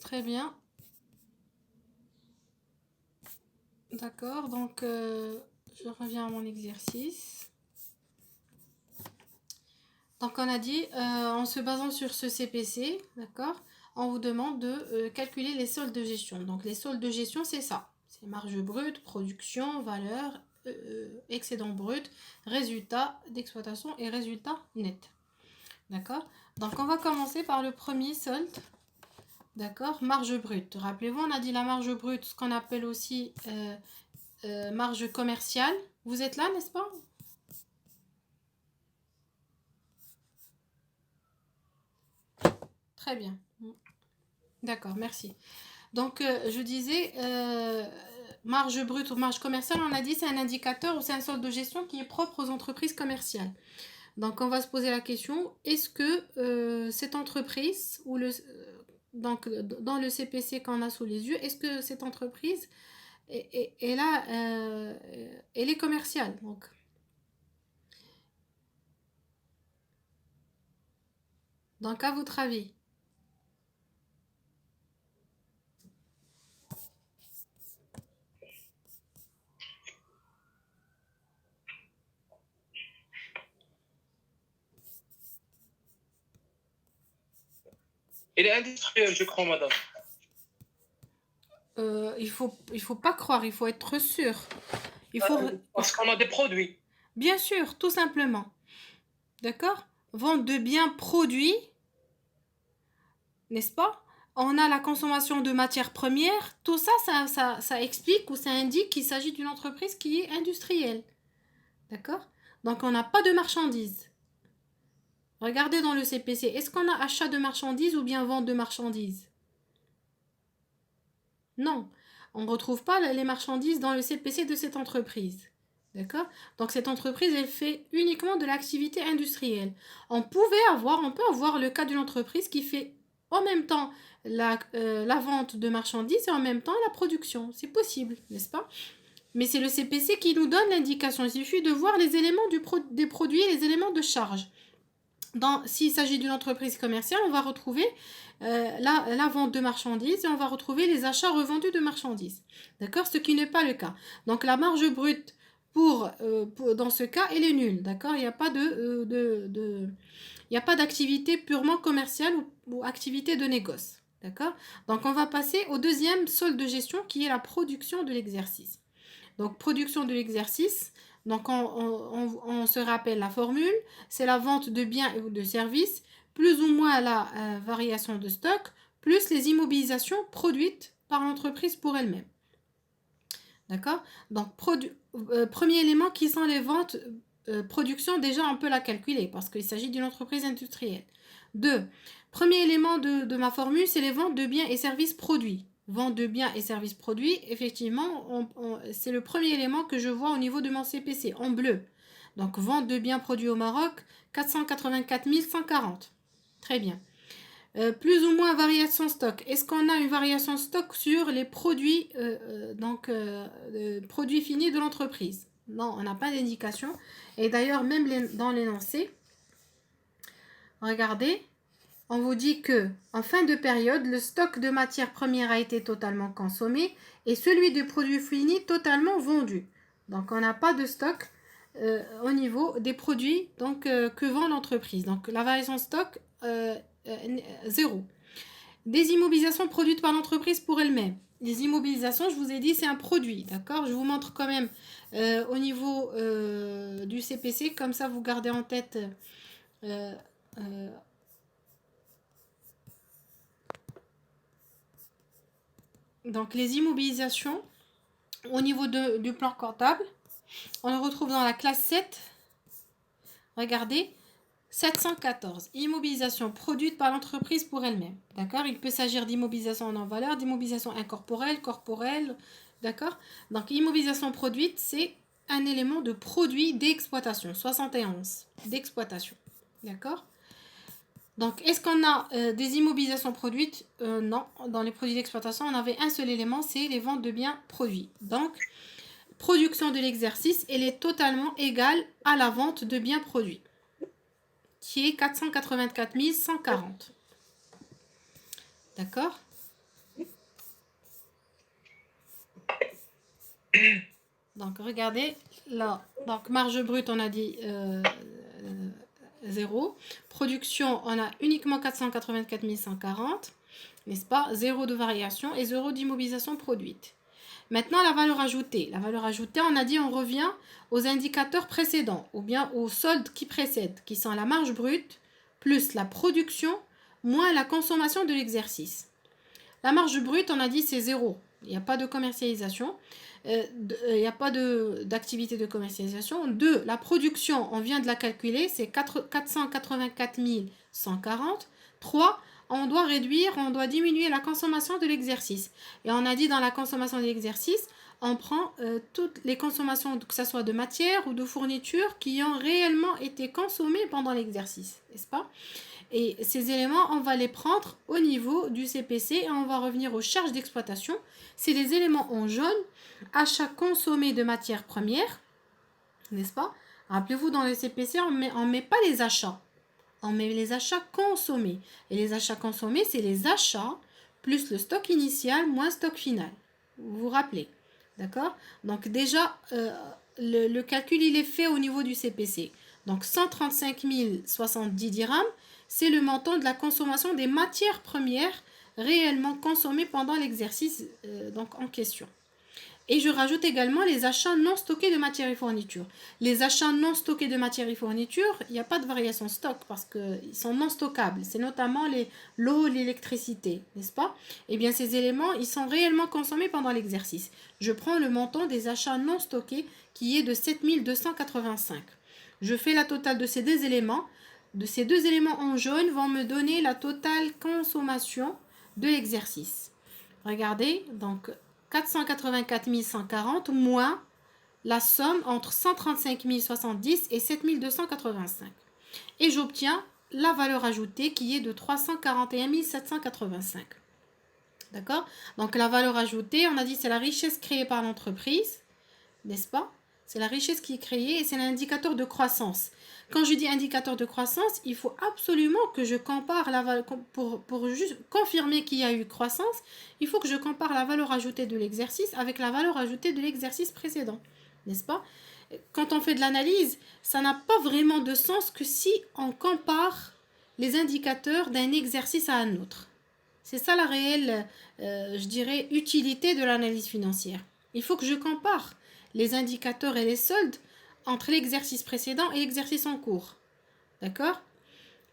Très bien. D'accord, donc je reviens à mon exercice. Donc on a dit, en se basant sur ce CPC, d'accord, on vous demande de calculer les soldes de gestion. Donc les soldes de gestion, c'est ça. C'est marge brute, production, valeur, excédent brut, résultat d'exploitation et résultat net. D'accord. Donc on va commencer par le premier solde. D'accord, marge brute. Rappelez-vous, on a dit la marge brute, ce qu'on appelle aussi marge commerciale. Vous êtes là, n'est-ce pas? Très bien. D'accord, merci. Donc, je disais, marge brute ou marge commerciale, on a dit c'est un indicateur ou c'est un solde de gestion qui est propre aux entreprises commerciales. Donc, on va se poser la question, est-ce que cette entreprise, ou donc, dans le CPC qu'on a sous les yeux, est-ce que cette entreprise est là, elle est commerciale? Donc, à votre avis? Il est industriel, je crois, madame. Il faut pas croire, il faut être sûr. Il faut, Parce qu'on a des produits. bien sûr, tout simplement. D'accord? Vente de biens produits, n'est-ce pas? On a la consommation de matières premières. Tout ça, ça explique ou ça indique qu'il s'agit d'une entreprise qui est industrielle. D'accord? Donc, on n'a pas de marchandises. Regardez dans le CPC. Est-ce qu'on a achat de marchandises ou bien vente de marchandises? Non. On ne retrouve pas les marchandises dans le CPC de cette entreprise. D'accord? Donc cette entreprise, elle fait uniquement de l'activité industrielle. On peut avoir le cas d'une entreprise qui fait en même temps la vente de marchandises et en même temps la production. C'est possible, n'est-ce pas? Mais c'est le CPC qui nous donne l'indication. Il suffit de voir les éléments des produits et les éléments de charge. S'il s'agit d'une entreprise commerciale, on va retrouver la vente de marchandises et on va retrouver les achats revendus de marchandises. D'accord? Ce qui n'est pas le cas. Donc la marge brute dans ce cas, elle est nulle. D'accord? Il n'y a pas il n'y a pas d'activité purement commerciale ou activité de négoce. D'accord? Donc on va passer au deuxième solde de gestion qui est la production de l'exercice. Donc, production de l'exercice. Donc, on se rappelle la formule. C'est la vente de biens ou de services, plus ou moins la variation de stock, plus les immobilisations produites par l'entreprise pour elle-même. D'accord? Donc, premier élément qui sont les ventes, production, déjà on peut la calculer parce qu'il s'agit d'une entreprise industrielle. 2. Premier élément de ma formule, c'est les ventes de biens et services produits. Vente de biens et services produits, effectivement, c'est le premier élément que je vois au niveau de mon CPC, en bleu. Donc, vente de biens produits au Maroc, 484 140. Très bien. Plus ou moins variation stock. Est-ce qu'on a une variation stock sur les produits, produits finis de l'entreprise? Non, on n'a pas d'indication. Et d'ailleurs, même dans l'énoncé, regardez, on vous dit que en fin de période, le stock de matières premières a été totalement consommé et celui de produits finis totalement vendu. Donc, on n'a pas de stock au niveau des produits que vend l'entreprise. Donc, la variation stock, zéro. Des immobilisations produites par l'entreprise pour elle-même. Les immobilisations, je vous ai dit, c'est un produit, d'accord? Je vous montre quand même au niveau du CPC, comme ça vous gardez en tête. euh, euh, donc les immobilisations au niveau du plan comptable, on le retrouve dans la classe 7. Regardez, 714. Immobilisation produite par l'entreprise pour elle-même. D'accord? Il peut s'agir d'immobilisation en valeur, d'immobilisation incorporelle, corporelle. D'accord? Donc, immobilisation produite, c'est un élément de produit d'exploitation. 71. D'exploitation. D'accord? Donc, est-ce qu'on a des immobilisations produites? Non. Dans les produits d'exploitation, on avait un seul élément, c'est les ventes de biens produits. Donc, production de l'exercice, elle est totalement égale à la vente de biens produits, qui est 484 140. D'accord? Donc, regardez, là, donc marge brute, on a dit 0. Production, on a uniquement 484 140, n'est-ce pas? 0 de variation et 0 d'immobilisation produite. Maintenant, la valeur ajoutée. La valeur ajoutée, on a dit, on revient aux indicateurs précédents, ou bien aux soldes qui précèdent, qui sont la marge brute, plus la production, moins la consommation de l'exercice. La marge brute, on a dit, c'est 0. Il n'y a pas de commercialisation. Il n'y a pas d'activité de commercialisation. 2, la production, on vient de la calculer, c'est 484 140. 3, on doit diminuer la consommation de l'exercice. Et on a dit dans la consommation de l'exercice, on prend toutes les consommations, que ce soit de matière ou de fourniture, qui ont réellement été consommées pendant l'exercice, n'est-ce pas? Et ces éléments, on va les prendre au niveau du CPC et on va revenir aux charges d'exploitation. C'est les éléments en jaune, achat consommé de matières premières, n'est-ce pas? Rappelez-vous, dans le CPC, on met pas les achats. On met les achats consommés. Et les achats consommés, c'est les achats plus le stock initial moins stock final. Vous vous rappelez? D'accord? Donc déjà, le calcul, il est fait au niveau du CPC. Donc 135 070 dirhams, c'est le montant de la consommation des matières premières réellement consommées pendant l'exercice donc en question. Et je rajoute également les achats non stockés de matières et fournitures. Les achats non stockés de matières et fournitures, il n'y a pas de variation stock parce qu'ils sont non stockables. C'est notamment l'eau, l'électricité, n'est-ce pas? Eh bien, ces éléments, ils sont réellement consommés pendant l'exercice. Je prends le montant des achats non stockés qui est de 7 285. Je fais la totale de ces deux éléments. De ces deux éléments en jaune vont me donner la totale consommation de l'exercice. Regardez, donc 484 140 moins la somme entre 135 070 et 7 285. Et j'obtiens la valeur ajoutée qui est de 341 785. D'accord? Donc la valeur ajoutée, on a dit c'est la richesse créée par l'entreprise, n'est-ce pas? C'est la richesse qui est créée et c'est l'indicateur de croissance. Quand je dis indicateur de croissance, il faut absolument que je compare pour juste confirmer qu'il y a eu croissance, il faut que je compare la valeur ajoutée de l'exercice avec la valeur ajoutée de l'exercice précédent, n'est-ce pas? Quand on fait de l'analyse, ça n'a pas vraiment de sens que si on compare les indicateurs d'un exercice à un autre. C'est ça la réelle, je dirais, utilité de l'analyse financière. Il faut que je compare les indicateurs et les soldes entre l'exercice précédent et l'exercice en cours. D'accord?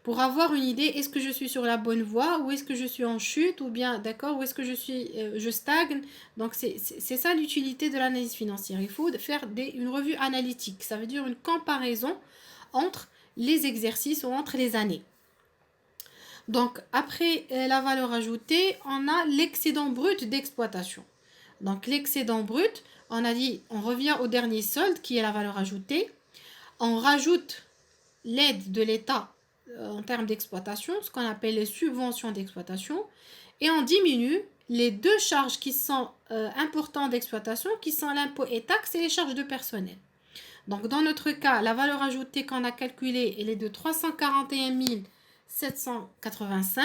Pour avoir une idée, est-ce que je suis sur la bonne voie ou est-ce que je suis en chute ou bien, d'accord, ou est-ce que je stagne? Donc, c'est ça l'utilité de l'analyse financière. Il faut faire une revue analytique. Ça veut dire une comparaison entre les exercices ou entre les années. Donc, après la valeur ajoutée, on a l'excédent brut d'exploitation. Donc, l'excédent brut, on a dit, on revient au dernier solde qui est la valeur ajoutée. On rajoute l'aide de l'État en termes d'exploitation, ce qu'on appelle les subventions d'exploitation. Et on diminue les deux charges qui sont importantes d'exploitation, qui sont l'impôt et taxes et les charges de personnel. Donc, dans notre cas, la valeur ajoutée qu'on a calculée, elle est de 341 785.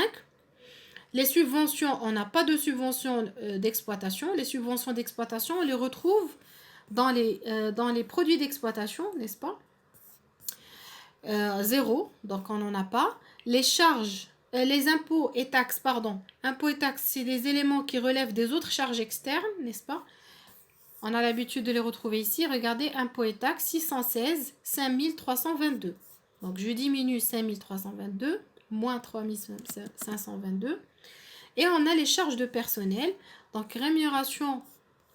Les subventions, on n'a pas de subventions d'exploitation. Les subventions d'exploitation, on les retrouve dans les produits d'exploitation, n'est-ce pas? 0, donc on n'en a pas. Les charges, les impôts et taxes, pardon. Impôts et taxes, c'est des éléments qui relèvent des autres charges externes, n'est-ce pas? On a l'habitude de les retrouver ici. Regardez, impôts et taxes, 616, 5322. Donc je diminue 5322, moins 3522. Et on a les charges de personnel. Donc, rémunération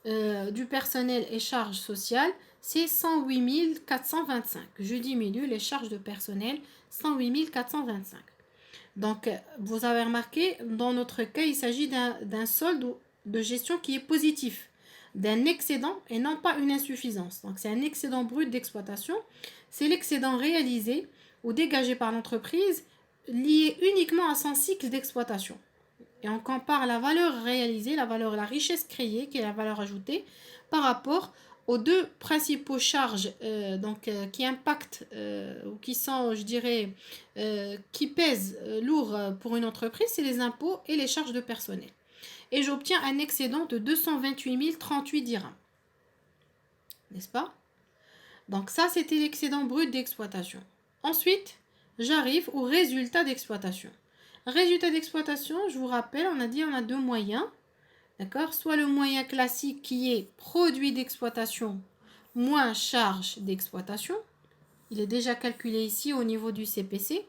du personnel et charges sociales, c'est 108 425. Je diminue les charges de personnel, 108 425. Donc, vous avez remarqué, dans notre cas, il s'agit d'un solde de gestion qui est positif, d'un excédent et non pas une insuffisance. Donc, c'est un excédent brut d'exploitation. C'est l'excédent réalisé ou dégagé par l'entreprise lié uniquement à son cycle d'exploitation. Et on compare la valeur réalisée, la richesse créée, qui est la valeur ajoutée, par rapport aux deux principaux charges qui impactent ou qui sont, je dirais, qui pèsent lourd pour une entreprise, c'est les impôts et les charges de personnel. Et j'obtiens un excédent de 228 038 dirhams. n'est-ce pas? Donc ça, c'était l'excédent brut d'exploitation. Ensuite, j'arrive au résultat d'exploitation. Résultat d'exploitation, je vous rappelle, on a dit on a deux moyens. D'accord? Soit le moyen classique qui est produit d'exploitation moins charge d'exploitation. Il est déjà calculé ici au niveau du CPC.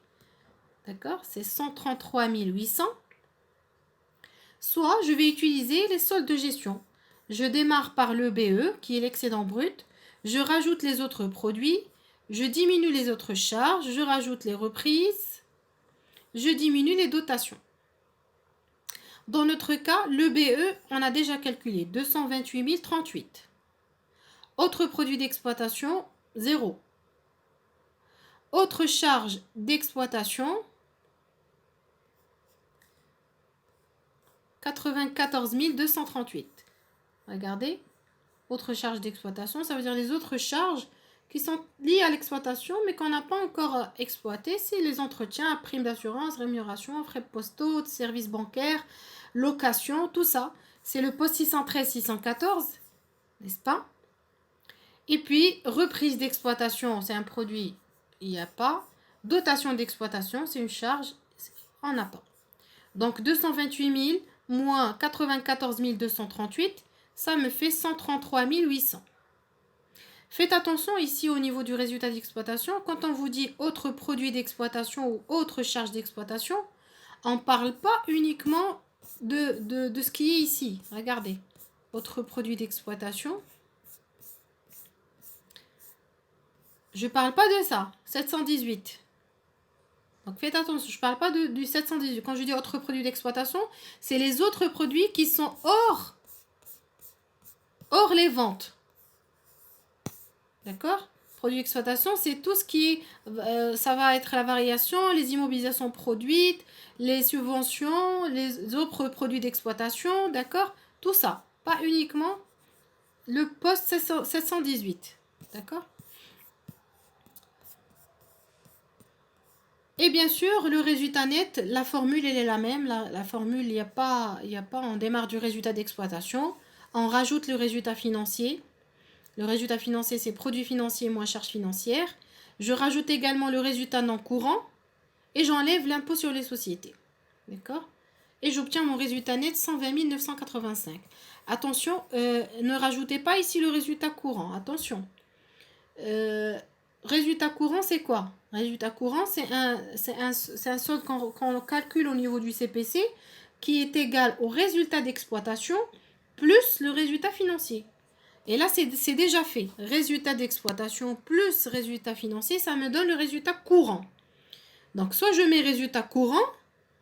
D'accord? C'est 133 800. Soit je vais utiliser les soldes de gestion. Je démarre par le BE, qui est l'excédent brut. Je rajoute les autres produits. Je diminue les autres charges. Je rajoute les reprises. Je diminue les dotations. Dans notre cas, le BE, on a déjà calculé 228 038. Autre produit d'exploitation, 0. Autre charge d'exploitation, 94 238. Regardez, autre charge d'exploitation, ça veut dire les autres charges qui sont liées à l'exploitation mais qu'on n'a pas encore exploitées, c'est les entretiens, primes d'assurance, rémunération, frais postaux, services bancaires, location, tout ça. C'est le poste 613-614, n'est-ce pas? Et puis, reprise d'exploitation, c'est un produit, il n'y a pas. Dotation d'exploitation, c'est une charge, on n'a pas. Donc, 228 000 moins 94 238, ça me fait 133 800. Faites attention ici au niveau du résultat d'exploitation. Quand on vous dit autre produit d'exploitation ou autre charge d'exploitation, on ne parle pas uniquement de ce qui est ici. Regardez, autre produit d'exploitation. Je ne parle pas de ça, 718. Donc faites attention, je ne parle pas du 718. Quand je dis autre produit d'exploitation, c'est les autres produits qui sont hors les ventes. D'accord? Produit d'exploitation, c'est tout ce qui est, ça va être la variation, les immobilisations produites, les subventions, les autres produits d'exploitation, d'accord? Tout ça, pas uniquement le poste 718, d'accord? Et bien sûr, le résultat net, la formule, elle est la même. La formule, il n'y a pas, on démarre du résultat d'exploitation, on rajoute le résultat financier. Le résultat financier, c'est produit financier moins charge financière. Je rajoute également le résultat non courant et j'enlève l'impôt sur les sociétés. D'accord? Et j'obtiens mon résultat net 120 985. Attention, ne rajoutez pas ici le résultat courant. Attention. Résultat courant, c'est quoi? Résultat courant, c'est un solde qu'on calcule au niveau du CPC qui est égal au résultat d'exploitation plus le résultat financier. Et là, c'est déjà fait. Résultat d'exploitation plus résultat financier, ça me donne le résultat courant. Donc, soit je mets résultat courant,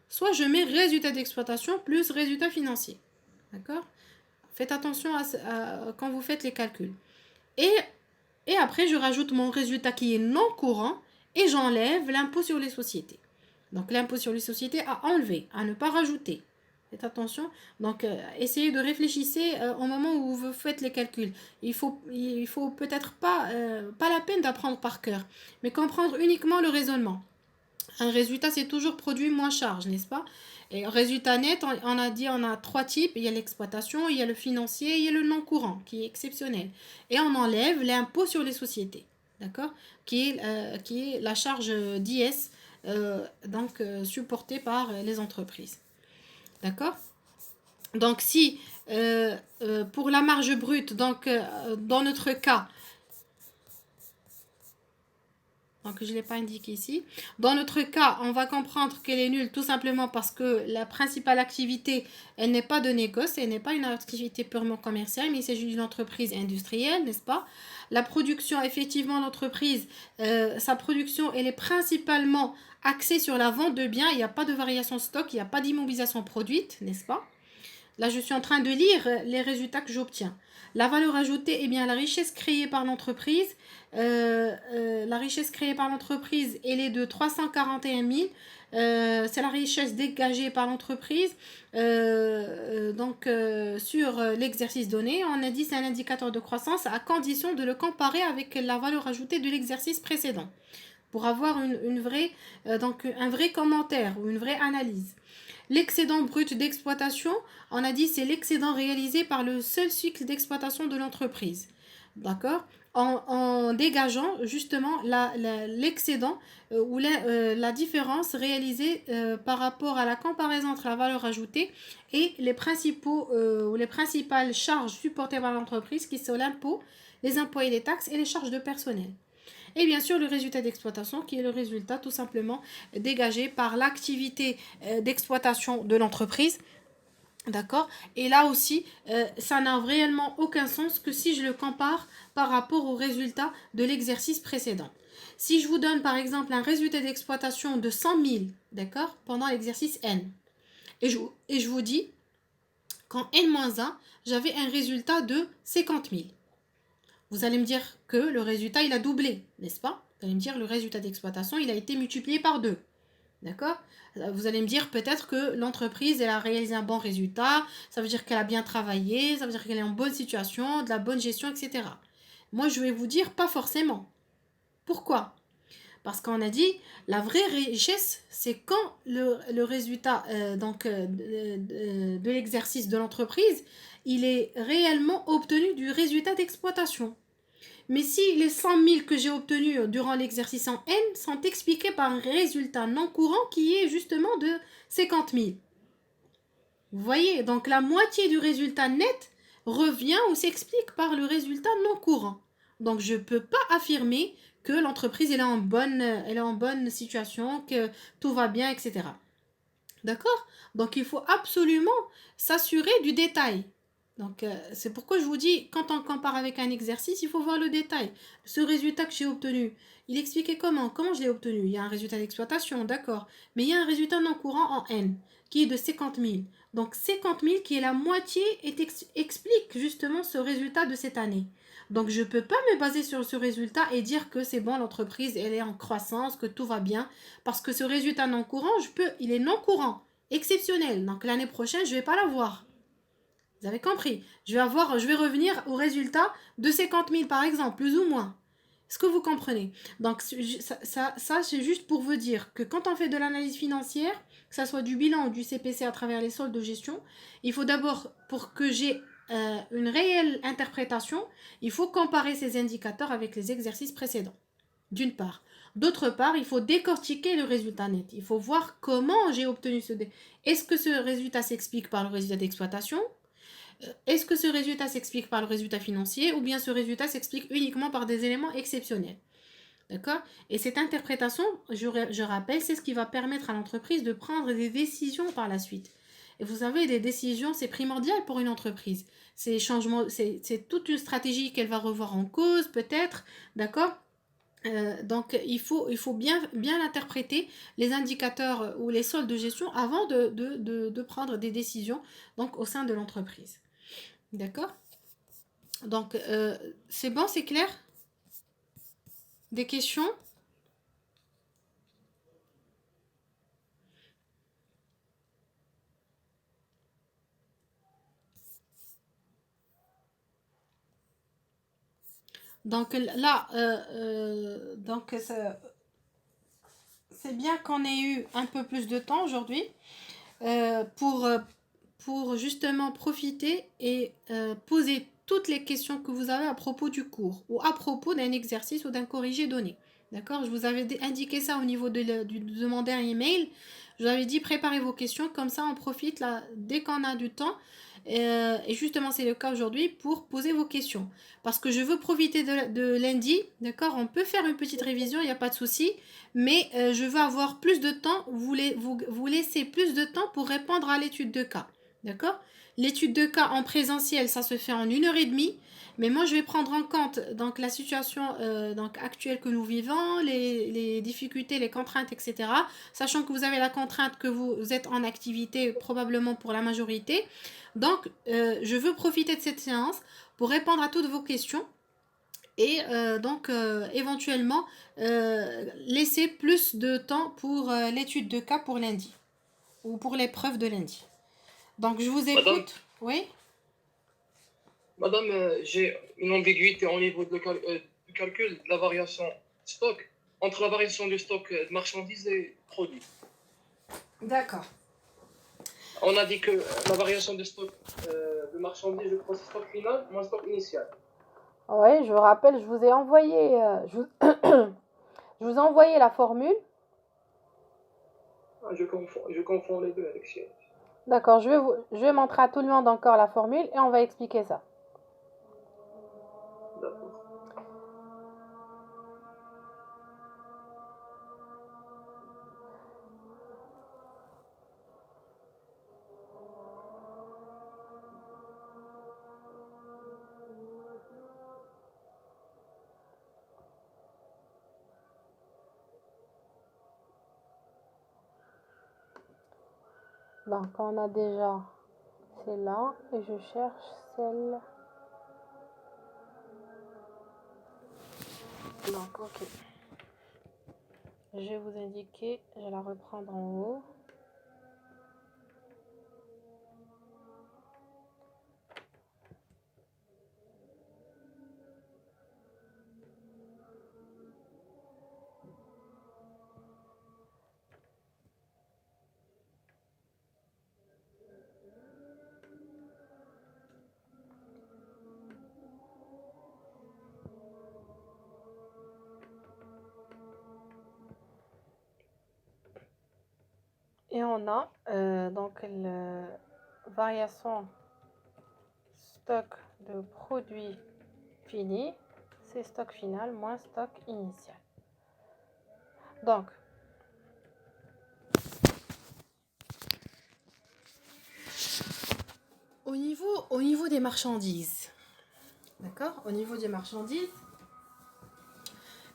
soit je mets résultat d'exploitation plus résultat financier. D'accord? Faites attention quand vous faites les calculs. Et après, je rajoute mon résultat qui est non courant et j'enlève l'impôt sur les sociétés. Donc, l'impôt sur les sociétés à enlever, à ne pas rajouter. Faites attention. Donc, essayez de réfléchir au moment où vous faites les calculs. Il faut peut-être pas la peine d'apprendre par cœur, mais comprendre uniquement le raisonnement. Un résultat, c'est toujours produit moins charge, n'est-ce pas? Et résultat net, on a dit, on a trois types. Il y a l'exploitation, il y a le financier, il y a le non courant, qui est exceptionnel. Et on enlève l'impôt sur les sociétés, d'accord? Qui est la charge d'IS, supportée par les entreprises. D'accord? Donc, si pour la marge brute, dans notre cas, donc je ne l'ai pas indiqué ici, dans notre cas, on va comprendre qu'elle est nulle tout simplement parce que la principale activité, elle n'est pas de négoce, elle n'est pas une activité purement commerciale, mais il s'agit d'une entreprise industrielle, n'est-ce pas? La production, effectivement, l'entreprise, sa production, elle est principalement axée sur la vente de biens, il n'y a pas de variation stock, il n'y a pas d'immobilisation produite, n'est-ce pas? Là, je suis en train de lire les résultats que j'obtiens. La valeur ajoutée, eh bien, la richesse créée par l'entreprise. La richesse créée par l'entreprise, elle est de 341 000. C'est la richesse dégagée par l'entreprise sur l'exercice donné. On a dit c'est un indicateur de croissance à condition de le comparer avec la valeur ajoutée de l'exercice précédent pour avoir un vrai commentaire ou une vraie analyse. L'excédent brut d'exploitation, on a dit c'est l'excédent réalisé par le seul cycle d'exploitation de l'entreprise. d'accord, en dégageant justement l'excédent ou la différence réalisée par rapport à la comparaison entre la valeur ajoutée et les principaux ou les principales charges supportées par l'entreprise qui sont l'impôt, les impôts et les taxes et les charges de personnel. Et bien sûr, le résultat d'exploitation qui est le résultat tout simplement dégagé par l'activité d'exploitation de l'entreprise. D'accord. Et là aussi, ça n'a réellement aucun sens que si je le compare par rapport au résultat de l'exercice précédent. Si je vous donne par exemple un résultat d'exploitation de 100 000, d'accord, pendant l'exercice N, et je vous dis qu'en N-1, j'avais un résultat de 50 000. Vous allez me dire que le résultat, il a doublé, n'est-ce pas? Vous allez me dire que le résultat d'exploitation, il a été multiplié par 2. D'accord? Vous allez me dire peut-être que l'entreprise, elle a réalisé un bon résultat, ça veut dire qu'elle a bien travaillé, ça veut dire qu'elle est en bonne situation, de la bonne gestion, etc. Moi, je vais vous dire pas forcément. Pourquoi? Parce qu'on a dit, la vraie richesse, c'est quand le résultat de l'exercice de l'entreprise, il est réellement obtenu du résultat d'exploitation. Mais si les 100 000 que j'ai obtenus durant l'exercice en N sont expliqués par un résultat non courant qui est justement de 50 000. Vous voyez, donc la moitié du résultat net revient ou s'explique par le résultat non courant. Donc je ne peux pas affirmer que l'entreprise elle est en bonne situation, que tout va bien, etc. D'accord? Donc il faut absolument s'assurer du détail. Donc c'est pourquoi je vous dis, quand on compare avec un exercice, il faut voir le détail. Ce résultat que j'ai obtenu, il expliquait comment? Comment je l'ai obtenu? Il y a un résultat d'exploitation, d'accord. Mais il y a un résultat non courant en N, qui est de 50 000. Donc 50 000 qui est la moitié explique justement ce résultat de cette année. Donc je ne peux pas me baser sur ce résultat et dire que c'est bon, l'entreprise elle est en croissance, que tout va bien. Parce que ce résultat non courant, il est non courant, exceptionnel. Donc l'année prochaine, je ne vais pas l'avoir. Vous avez compris? Je vais revenir au résultat de 50 000 par exemple, plus ou moins. Est-ce que vous comprenez? Donc ça c'est juste pour vous dire que quand on fait de l'analyse financière, que ce soit du bilan ou du CPC à travers les soldes de gestion, il faut d'abord, pour que j'ai une réelle interprétation, il faut comparer ces indicateurs avec les exercices précédents, d'une part. D'autre part, il faut décortiquer le résultat net. Il faut voir comment j'ai obtenu Est-ce que ce résultat s'explique par le résultat d'exploitation? Est-ce que ce résultat s'explique par le résultat financier ou bien ce résultat s'explique uniquement par des éléments exceptionnels? D'accord? Et cette interprétation, je rappelle, c'est ce qui va permettre à l'entreprise de prendre des décisions par la suite. Et vous savez, des décisions, c'est primordial pour une entreprise. C'est toute une stratégie qu'elle va revoir en cause, peut-être, d'accord? Donc, il faut bien interpréter les indicateurs ou les soldes de gestion avant de prendre des décisions donc, au sein de l'entreprise. D'accord? Donc, c'est bon, c'est clair? Des questions? Donc là, c'est bien qu'on ait eu un peu plus de temps aujourd'hui euh, pour, euh, pour justement profiter et poser toutes les questions que vous avez à propos du cours ou à propos d'un exercice ou d'un corrigé donné. D'accord? Je vous avais indiqué ça au niveau du demandeur email. Je vous avais dit préparez vos questions, comme ça on profite là, dès qu'on a du temps. Et justement, c'est le cas aujourd'hui pour poser vos questions. Parce que je veux profiter de lundi, d'accord? On peut faire une petite révision, il n'y a pas de souci. Mais je veux avoir plus de temps, vous laissez plus de temps pour répondre à l'étude de cas. D'accord? L'étude de cas en présentiel, ça se fait en 1 heure et demie. Mais moi, je vais prendre en compte donc, la situation donc, actuelle que nous vivons, les difficultés, les contraintes, etc. Sachant que vous avez la contrainte que vous êtes en activité probablement pour la majorité. Donc, je veux profiter de cette séance pour répondre à toutes vos questions et éventuellement laisser plus de temps pour l'étude de cas pour lundi ou pour l'épreuve de lundi. Donc, je vous Madame, écoute. Oui? madame, j'ai une ambiguïté au niveau du calcul de la variation stock entre la variation du stock de marchandises et produits. D'accord. On a dit que la variation de stock de marchandises, je crois, c'est stock final moins stock initial. Oui, je vous rappelle, je vous ai envoyé, je vous ai envoyé la formule. Ah, je confonds les deux avec Cyril. D'accord, je vais montrer à tout le monde encore la formule et on va expliquer ça. D'accord. Donc, on a déjà celle-là et je cherche celle. Donc, ok. Je vais vous indiquer, je vais la reprendre en haut. Et on a donc la variation stock de produits finis, c'est stock final moins stock initial. Donc, au niveau des marchandises, d'accord? Au niveau des marchandises,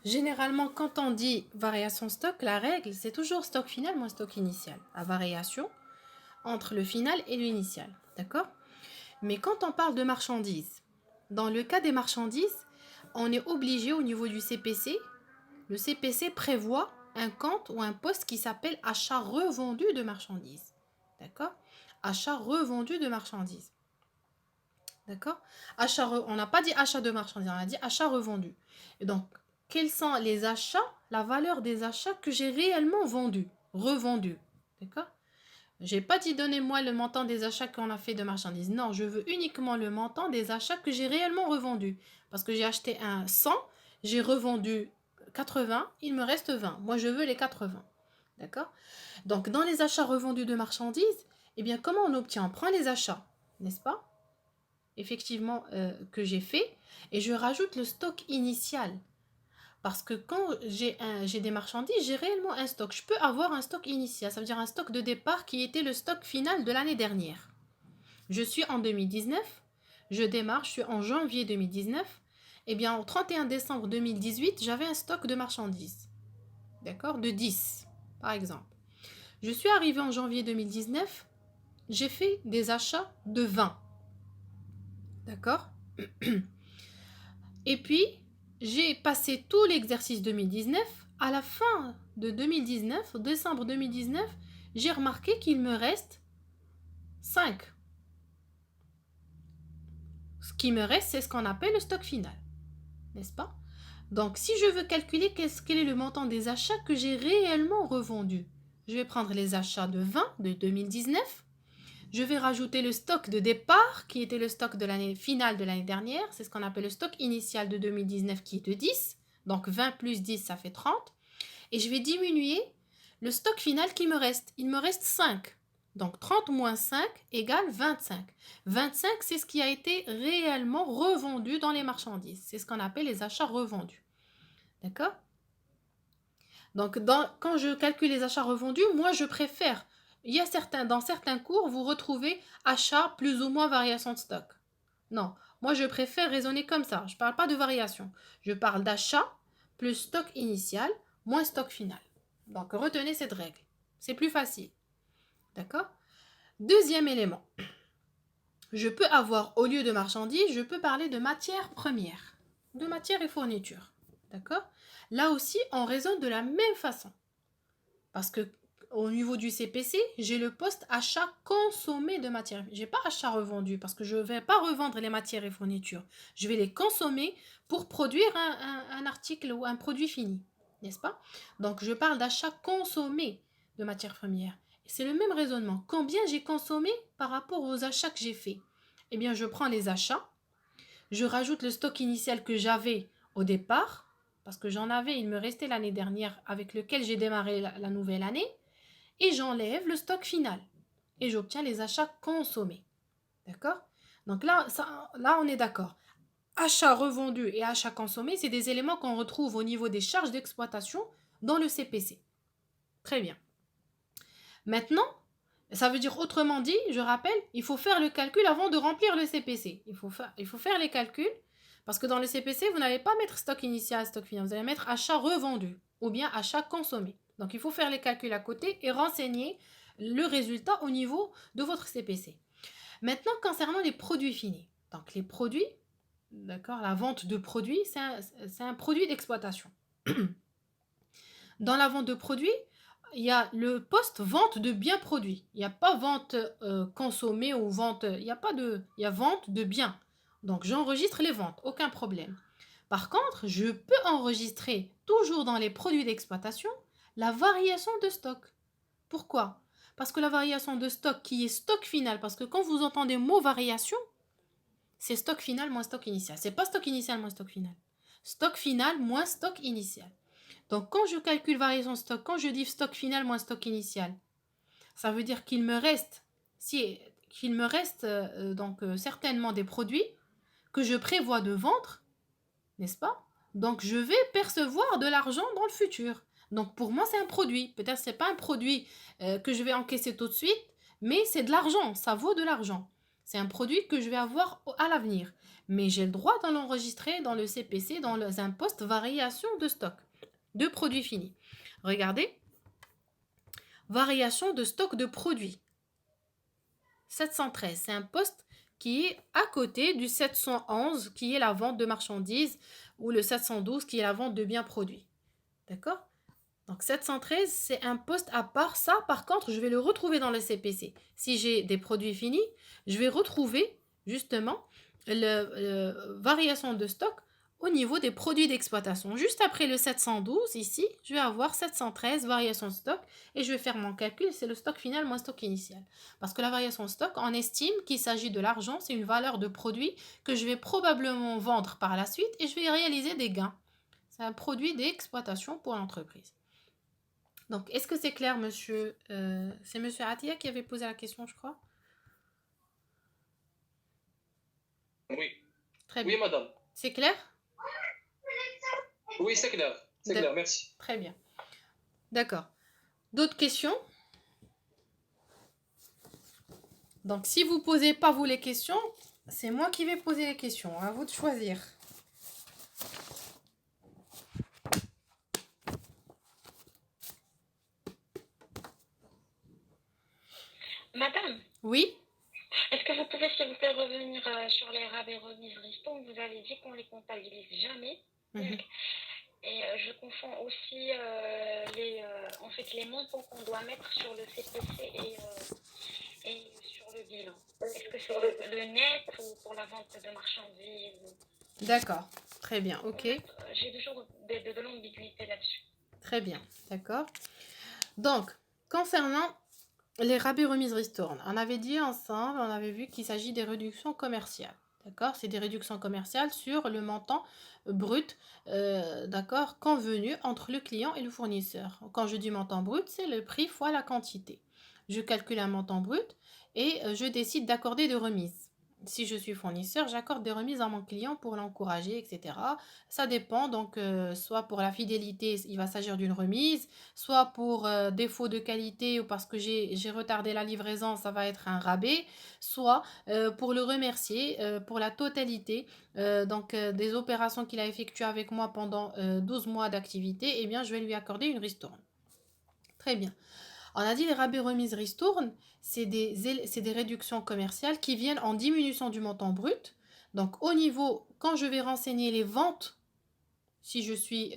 généralement, quand on dit variation stock, la règle, c'est toujours stock final moins stock initial. La variation entre le final et l'initial, d'accord? Mais quand on parle de marchandises, dans le cas des marchandises, on est obligé au niveau du CPC, le CPC prévoit un compte ou un poste qui s'appelle achat revendu de marchandises. D'accord? Achat revendu de marchandises. D'accord? On n'a pas dit achat de marchandises, on a dit achat revendu. Et donc, quels sont les achats, la valeur des achats que j'ai réellement vendus, revendus. D'accord? J'ai pas dit donnez-moi le montant des achats qu'on a fait de marchandises. Non, je veux uniquement le montant des achats que j'ai réellement revendus. Parce que j'ai acheté un 100, j'ai revendu 80, il me reste 20. Moi, je veux les 80. D'accord? Donc, dans les achats revendus de marchandises, eh bien, comment on obtient? On prend les achats, n'est-ce pas? Effectivement, que j'ai fait, et je rajoute le stock initial. Parce que quand j'ai des marchandises, j'ai réellement un stock. Je peux avoir un stock initial, ça veut dire un stock de départ qui était le stock final de l'année dernière. Je suis en 2019, je démarre, je suis en janvier 2019. Eh bien, au 31 décembre 2018, j'avais un stock de marchandises. D'accord? De 10, par exemple. Je suis arrivée en janvier 2019, j'ai fait des achats de 20. D'accord? Et puis, j'ai passé tout l'exercice 2019. À la fin de 2019, décembre 2019, j'ai remarqué qu'il me reste 5. Ce qui me reste, c'est ce qu'on appelle le stock final. N'est-ce pas? Donc, si je veux calculer quel est le montant des achats que j'ai réellement revendus, je vais prendre les achats de 20 de 2019. Je vais rajouter le stock de départ, qui était le stock de l'année finale de l'année dernière. C'est ce qu'on appelle le stock initial de 2019, qui est de 10. Donc 20 plus 10, ça fait 30. Et je vais diminuer le stock final qui me reste. Il me reste 5. Donc 30 moins 5 égale 25. 25, c'est ce qui a été réellement revendu dans les marchandises. C'est ce qu'on appelle les achats revendus. D'accord? Donc quand je calcule les achats revendus, moi je préfère. Dans certains cours, vous retrouvez achat plus ou moins variation de stock. Non, moi je préfère raisonner comme ça. Je ne parle pas de variation. Je parle d'achat plus stock initial moins stock final. Donc retenez cette règle. C'est plus facile. D'accord? Deuxième élément. Je peux avoir, au lieu de marchandises, je peux parler de matières premières. De matières et fournitures. D'accord? Là aussi, on raisonne de la même façon. Parce que au niveau du CPC, j'ai le poste achat consommé de matières. Je n'ai pas achat revendu parce que je ne vais pas revendre les matières et fournitures. Je vais les consommer pour produire un article ou un produit fini. N'est-ce pas? Donc, je parle d'achat consommé de matières premières. C'est le même raisonnement. Combien j'ai consommé par rapport aux achats que j'ai faits? Eh bien, je prends les achats je rajoute le stock initial que j'avais au départ, parce que j'en avais, il me restait l'année dernière avec lequel j'ai démarré la nouvelle année, et j'enlève le stock final. Et j'obtiens les achats consommés. D'accord? Donc là, là, on est d'accord. Achat revendu et achat consommé, c'est des éléments qu'on retrouve au niveau des charges d'exploitation dans le CPC. Très bien. Maintenant, ça veut dire autrement dit, je rappelle, il faut faire le calcul avant de remplir le CPC. Il faut faire les calculs parce que dans le CPC, vous n'allez pas mettre stock initial, stock final, vous allez mettre achat revendu ou bien achat consommé. Donc il faut faire les calculs à côté et renseigner le résultat au niveau de votre CPC. Maintenant, concernant les produits finis. Donc les produits, d'accord, la vente de produits, c'est un produit d'exploitation. Dans la vente de produits, il y a le poste vente de biens produits. Il n'y a pas vente consommée ou vente. Il y a pas de. Il y a vente de biens. Donc j'enregistre les ventes, aucun problème. Par contre, je peux enregistrer toujours dans les produits d'exploitation la variation de stock. Pourquoi? Parce que la variation de stock qui est stock final, parce que quand vous entendez mot variation, c'est stock final moins stock initial. C'est pas stock initial moins stock final. Stock final moins stock initial. Donc, quand je calcule variation stock, quand je dis stock final moins stock initial, ça veut dire qu'il me reste, certainement des produits que je prévois de vendre, n'est-ce pas? Donc, je vais percevoir de l'argent dans le futur. Donc, pour moi, c'est un produit. Peut-être que ce n'est pas un produit que je vais encaisser tout de suite, mais c'est de l'argent. Ça vaut de l'argent. C'est un produit que je vais avoir à l'avenir. Mais j'ai le droit de l'enregistrer dans le CPC, dans un poste variation de stock de produits finis. Regardez. Variation de stock de produits. 713, c'est un poste qui est à côté du 711 qui est la vente de marchandises ou le 712 qui est la vente de biens produits. D'accord? Donc 713, c'est un poste à part. Ça, par contre, je vais le retrouver dans le CPC. Si j'ai des produits finis, je vais retrouver justement la variation de stock au niveau des produits d'exploitation. Juste après le 712, ici, je vais avoir 713, variation de stock, et je vais faire mon calcul, c'est le stock final moins stock initial. Parce que la variation de stock, on estime qu'il s'agit de l'argent, c'est une valeur de produit que je vais probablement vendre par la suite et je vais réaliser des gains. C'est un produit d'exploitation pour l'entreprise. Donc, est-ce que c'est clair, monsieur c'est monsieur Atia qui avait posé la question, je crois. Oui. Très bien. Oui, madame. C'est clair? Oui, c'est clair. C'est clair, merci. Très bien. D'accord. D'autres questions? Donc, si vous ne posez pas vous les questions, c'est moi qui vais poser les questions. À vous de choisir. Madame, Oui? est-ce que vous pouvez s'il vous plaît revenir sur les rabais remises ristournes? Vous avez dit qu'on les comptabilise jamais. Mhm. Et je confonds aussi en fait, les montants qu'on doit mettre sur le CPC et sur le bilan. Est-ce que c'est le net ou pour la vente de marchandises? D'accord. Très bien. Ok. J'ai toujours de l'ambiguïté là-dessus. Très bien. D'accord. Donc, concernant les rabais remises ristournes, on avait dit ensemble, on avait vu qu'il s'agit des réductions commerciales. D'accord? C'est des réductions commerciales sur le montant brut, d'accord, convenu entre le client et le fournisseur. Quand je dis montant brut, c'est le prix fois la quantité. Je calcule un montant brut et je décide d'accorder des remises. Si je suis fournisseur, j'accorde des remises à mon client pour l'encourager, etc. Ça dépend, donc soit pour la fidélité, il va s'agir d'une remise, soit pour défaut de qualité ou parce que j'ai retardé la livraison, ça va être un rabais, soit pour le remercier pour la totalité des opérations qu'il a effectuées avec moi pendant 12 mois d'activité, eh bien je vais lui accorder une ristourne. Très bien. On a dit les rabais remises ristournes, c'est des réductions commerciales qui viennent en diminution du montant brut. Donc au niveau, quand je vais renseigner les ventes, si je suis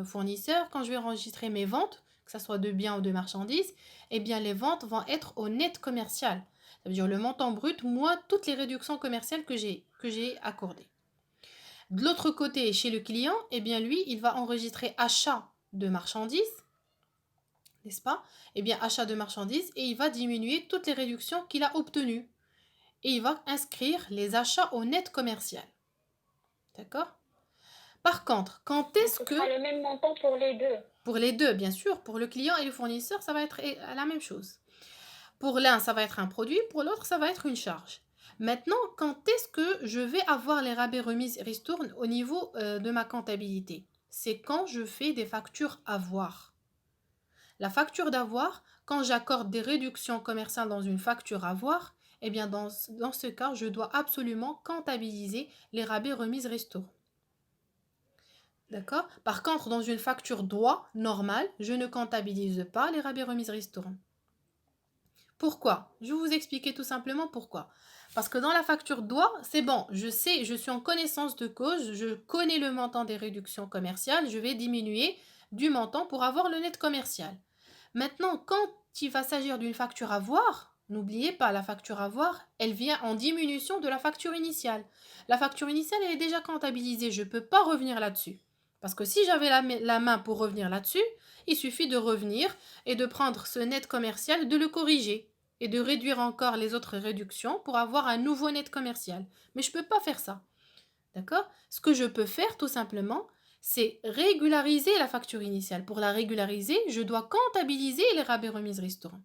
fournisseur, quand je vais enregistrer mes ventes, que ce soit de biens ou de marchandises, eh bien les ventes vont être au net commercial. Ça veut dire le montant brut moins toutes les réductions commerciales que j'ai accordées. De l'autre côté, chez le client, eh bien lui, il va enregistrer achat de marchandises, n'est-ce pas? Eh bien, achat de marchandises et il va diminuer toutes les réductions qu'il a obtenues. Et il va inscrire les achats au net commercial. D'accord? Par contre, quand Donc, est-ce ce que, sera le même montant pour les deux. pour les deux, bien sûr, pour le client et le fournisseur, ça va être la même chose. Pour l'un, ça va être un produit, pour l'autre, ça va être une charge. Maintenant, quand est-ce que je vais avoir les rabais remises ristournes au niveau de ma comptabilité? C'est quand je fais des factures avoir. La facture d'avoir, quand j'accorde des réductions commerciales dans une facture avoir, eh bien dans ce cas, je dois absolument comptabiliser les rabais remises ristournes. D'accord? Par contre, dans une facture droit normale, je ne comptabilise pas les rabais remises ristournes. Pourquoi? Je vais vous expliquer tout simplement pourquoi. Parce que dans la facture droit, c'est bon, je sais, je suis en connaissance de cause, je connais le montant des réductions commerciales, je vais diminuer du montant pour avoir le net commercial. Maintenant, quand il va s'agir d'une facture à voir, n'oubliez pas, la facture à voir, elle vient en diminution de la facture initiale. La facture initiale, elle est déjà comptabilisée, je ne peux pas revenir là-dessus. Parce que si j'avais la main pour revenir là-dessus, il suffit de revenir et de prendre ce net commercial, de le corriger et de réduire encore les autres réductions pour avoir un nouveau net commercial. Mais je ne peux pas faire ça. D'accord? Ce que je peux faire tout simplement, c'est régulariser la facture initiale. Pour la régulariser, je dois comptabiliser les rabais remises ristournes.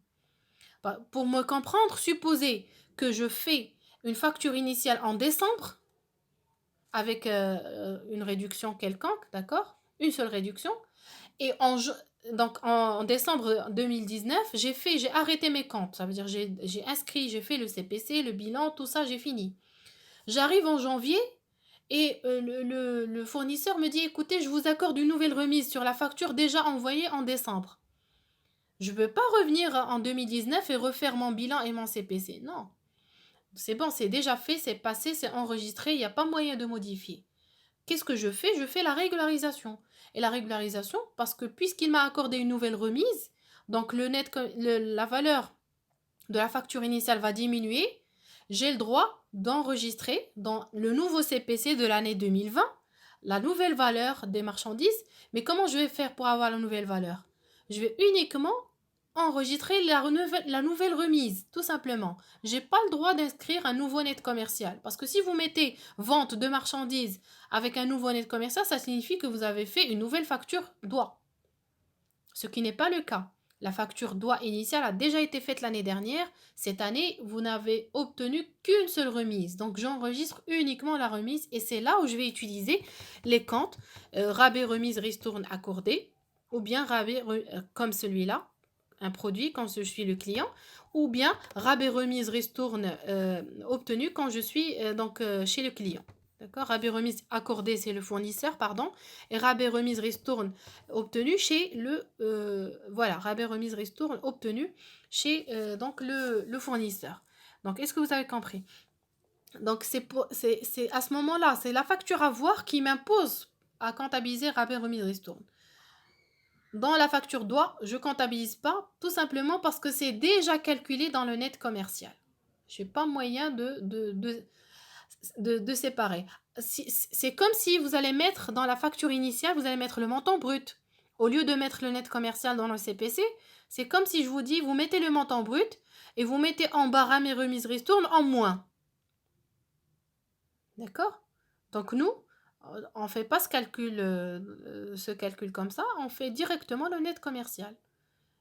Pour me comprendre, supposez que je fais une facture initiale en décembre avec une réduction quelconque, d'accord? Une seule réduction. Et donc en décembre 2019, j'ai arrêté mes comptes. Ça veut dire j'ai inscrit, j'ai fait le CPC, le bilan, tout ça, j'ai fini. J'arrive en janvier et le fournisseur me dit, écoutez, je vous accorde une nouvelle remise sur la facture déjà envoyée en décembre. Je ne peux pas revenir en 2019 et refaire mon bilan et mon CPC. Non. C'est bon, c'est déjà fait, c'est passé, c'est enregistré, il n'y a pas moyen de modifier. Qu'est-ce que je fais? Je fais la régularisation. Et la régularisation, parce que puisqu'il m'a accordé une nouvelle remise, donc la valeur de la facture initiale va diminuer, j'ai le droit d'enregistrer dans le nouveau CPC de l'année 2020 la nouvelle valeur des marchandises. Mais comment je vais faire pour avoir la nouvelle valeur? Je vais uniquement enregistrer la nouvelle remise, tout simplement. Je n'ai pas le droit d'inscrire un nouveau net commercial. Parce que si vous mettez vente de marchandises avec un nouveau net commercial, ça signifie que vous avez fait une nouvelle facture doigt. Ce qui n'est pas le cas. La facture doigt initiale a déjà été faite l'année dernière. Cette année, vous n'avez obtenu qu'une seule remise. Donc, j'enregistre uniquement la remise et c'est là où je vais utiliser les comptes rabais, remise, ristourne accordé ou bien rabais comme celui-là, un produit quand je suis le client, ou bien rabais, remise, ristourne obtenu quand je suis chez le client. D'accord? Rabais remise accordé, c'est le fournisseur, pardon. Et rabais remise ristourne obtenu chez le voilà, rabais remise ristourne obtenu chez le fournisseur. Donc, est-ce que vous avez compris? Donc, c'est à ce moment-là, c'est la facture à voir qui m'impose à comptabiliser rabais remise ristourne. Dans la facture doigt, je ne comptabilise pas, tout simplement parce que c'est déjà calculé dans le net commercial. Je n'ai pas moyen de séparer. C'est comme si vous allez mettre dans la facture initiale, vous allez mettre le montant brut. Au lieu de mettre le net commercial dans le CPC, c'est comme si je vous dis, vous mettez le montant brut et vous mettez en bas rabais remise ristourne en moins. D'accord? Donc nous, on ne fait pas ce calcul comme ça, on fait directement le net commercial.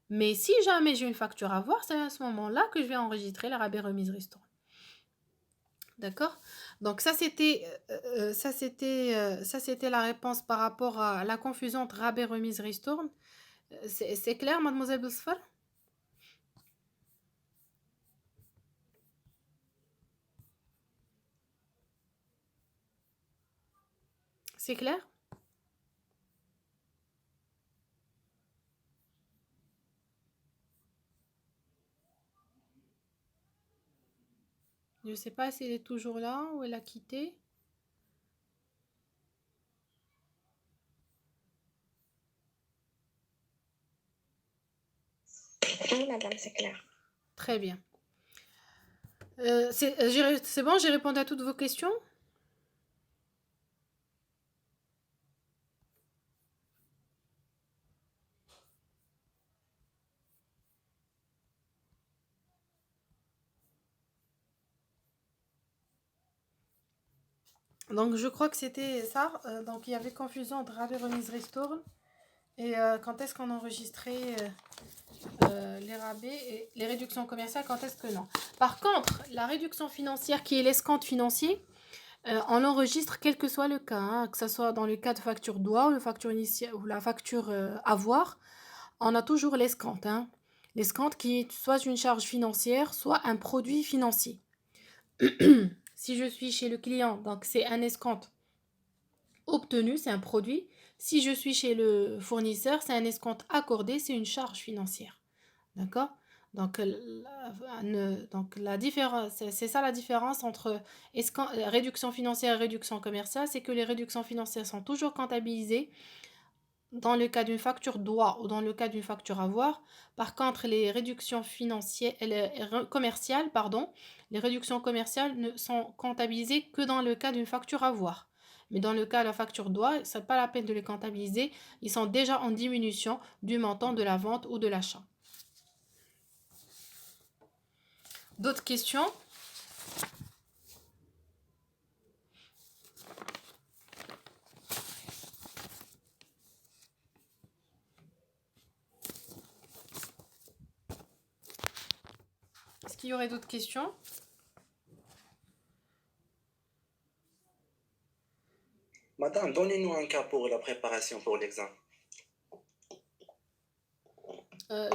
Mais si jamais j'ai une facture à voir, c'est à ce moment-là que je vais enregistrer la rabais remise ristourne. D'accord? Donc ça c'était la réponse par rapport à la confusion entre rabais, remise, ristourne. C'est clair, mademoiselle Bousfal? C'est clair? Je ne sais pas si elle est toujours là ou elle a quitté. Oui, madame, c'est clair. Très bien. C'est bon, j'ai répondu à toutes vos questions? Donc, je crois que c'était ça. Donc, il y avait confusion entre rabais, remise, ristourne. Et quand est-ce qu'on enregistrait les rabais et les réductions commerciales, quand est-ce que non. Par contre, la réduction financière qui est l'escompte financier, on l'enregistre quel que soit le cas, hein, que ce soit dans le cas de facture doigt ou, facture initiale, ou la facture avoir, on a toujours l'escompte. Hein. L'escompte qui est soit une charge financière, soit un produit financier. Si je suis chez le client, donc c'est un escompte obtenu, c'est un produit. Si je suis chez le fournisseur, c'est un escompte accordé, c'est une charge financière. D'accord? Donc, la différence, c'est ça la différence entre réduction financière et réduction commerciale, c'est que les réductions financières sont toujours comptabilisées dans le cas d'une facture doigt ou dans le cas d'une facture avoir. Par contre, les réductions financières, commerciales, pardon, les réductions commerciales ne sont comptabilisées que dans le cas d'une facture avoir. Mais dans le cas de la facture doigt, ce n'est pas la peine de les comptabiliser. Ils sont déjà en diminution du montant de la vente ou de l'achat. D'autres questions? Est-ce qu'il y aurait d'autres questions? Madame, donnez-nous un cas pour la préparation pour l'examen.